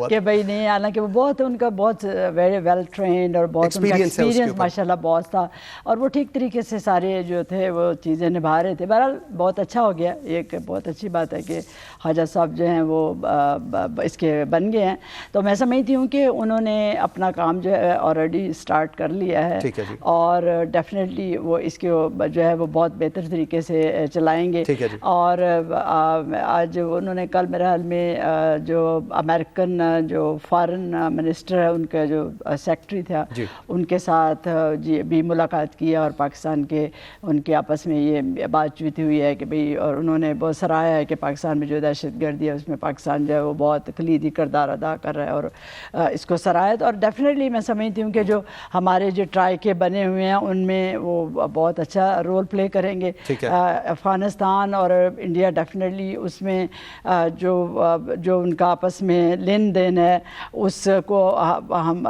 کہ بھائی نہیں, حالانکہ وہ بہت ان کا بہت ویری ویل ٹرینڈ اور بہت ان کا ایکسپیرینس ماشاء اللہ بہت تھا, اور وہ ٹھیک طریقے سے سارے جو تھے وہ چیزیں نبھا رہے تھے. بہرحال بہت اچھا ہو گیا, ایک بہت اچھی بات ہے کہ خواجہ صاحب جو ہیں وہ اس کے بن گئے ہیں. تو میں سمجھتی ہوں کہ انہوں نے اپنا کام جو ہے آلریڈی اسٹارٹ کر لیا ہے, اور ڈیفینیٹلی وہ اس کے جو ہے وہ بہت بہتر طریقے سے چلائیں گے. اور آج انہوں نے کل میرے حال میں جو امریکن جو فارن منسٹر ہے ان کا جو سیکٹری تھا ان کے ساتھ جی بھی ملاقات کی, اور پاکستان کے ان کے آپس میں یہ بات چیت ہوئی ہے کہ بھئی, اور انہوں نے بہت سراہا ہے کہ پاکستان میں جو دہشت گردی ہے اس میں پاکستان جو ہے وہ بہت کلیدی کردار ادا کر رہا ہے, اور اس کو سراہا. اور ڈیفینیٹلی میں سمجھتی ہوں کہ جو ہمارے جو ٹرائی کے بنے ہوئے ہیں ان میں وہ بہت اچھا رول پلے کریں گے. افغانستان اور انڈیا ڈیفینیٹلی اس میں جو ان کا آپس میں لین دین ہے اس کو ہم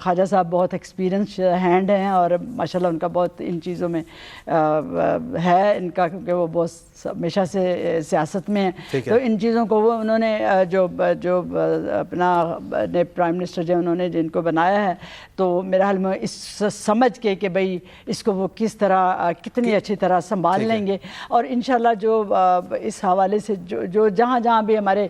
خواجہ صاحب بہت ایکسپیرینس ہینڈ ہیں, اور ماشاءاللہ ان کا بہت ان چیزوں میں ہے ان کا, کیونکہ وہ بہت ہمیشہ سے سیاست میں ہیں. تو ان چیزوں کو وہ انہوں نے جو اپنا پرائم منسٹر جو انہوں نے جن کو بنایا ہے, تو میرے حال میں اس سمجھ کے کہ بھئی اس کو وہ کس طرح کتنی اچھی طرح سنبھال لیں گے, اور انشاءاللہ جو اس حوالے سے جو جہاں جہاں بھی ہمارے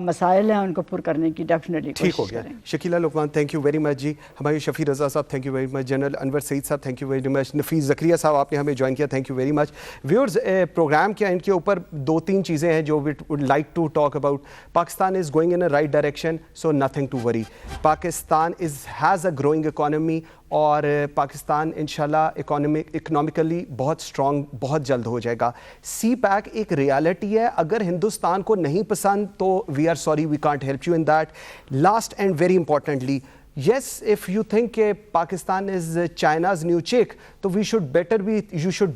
مسائل ہیں ان کو پر کرنے کی ڈیفینیٹلی کوشش کریں. Shakeela Luqman, thank you very much. جی ہمارے شفیع رضا صاحب thank you very much. General Anwar Saeed صاحب thank you very much. Nafees Zakaria صاحب آپ نے ہمیں جوائن کیا, thank you very much. Viewers, programme کیا ان کے اوپر 2-3 چیزیں ہیں جو would like to talk about. Pakistan is going in a right direction, so nothing to worry. Pakistan has a growing economy, اور پاکستان انشاءاللہ اکنامکلی بہت اسٹرانگ بہت جلد ہو جائے گا. سی پیک ایک ریالٹی ہے, اگر ہندوستان کو نہیں پسند تو we are sorry, we can't help you in that. Last and very importantly, yes, if you think کہ Pakistan is China's new chick, تو you should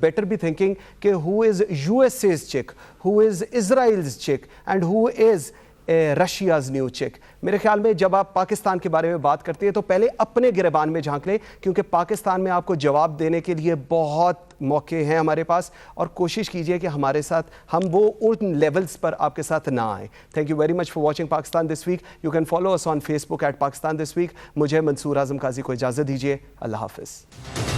better be thinking کہ who is USA's chick, who is Israel's chick, and who is Russia's new چک. میرے خیال میں جب آپ پاکستان کے بارے میں بات کرتے ہیں تو پہلے اپنے گریبان میں جھانک لیں, کیونکہ پاکستان میں آپ کو جواب دینے کے لیے بہت موقع ہیں ہمارے پاس, اور کوشش کیجئے کہ ہمارے ساتھ ہم وہ ان لیولز پر آپ کے ساتھ نہ آئیں. Thank you very much for watching Pakistan this week. You can follow us on Facebook @Pakistan this week. مجھے منصور اعظم قاضی کو اجازت دیجیے. اللہ حافظ.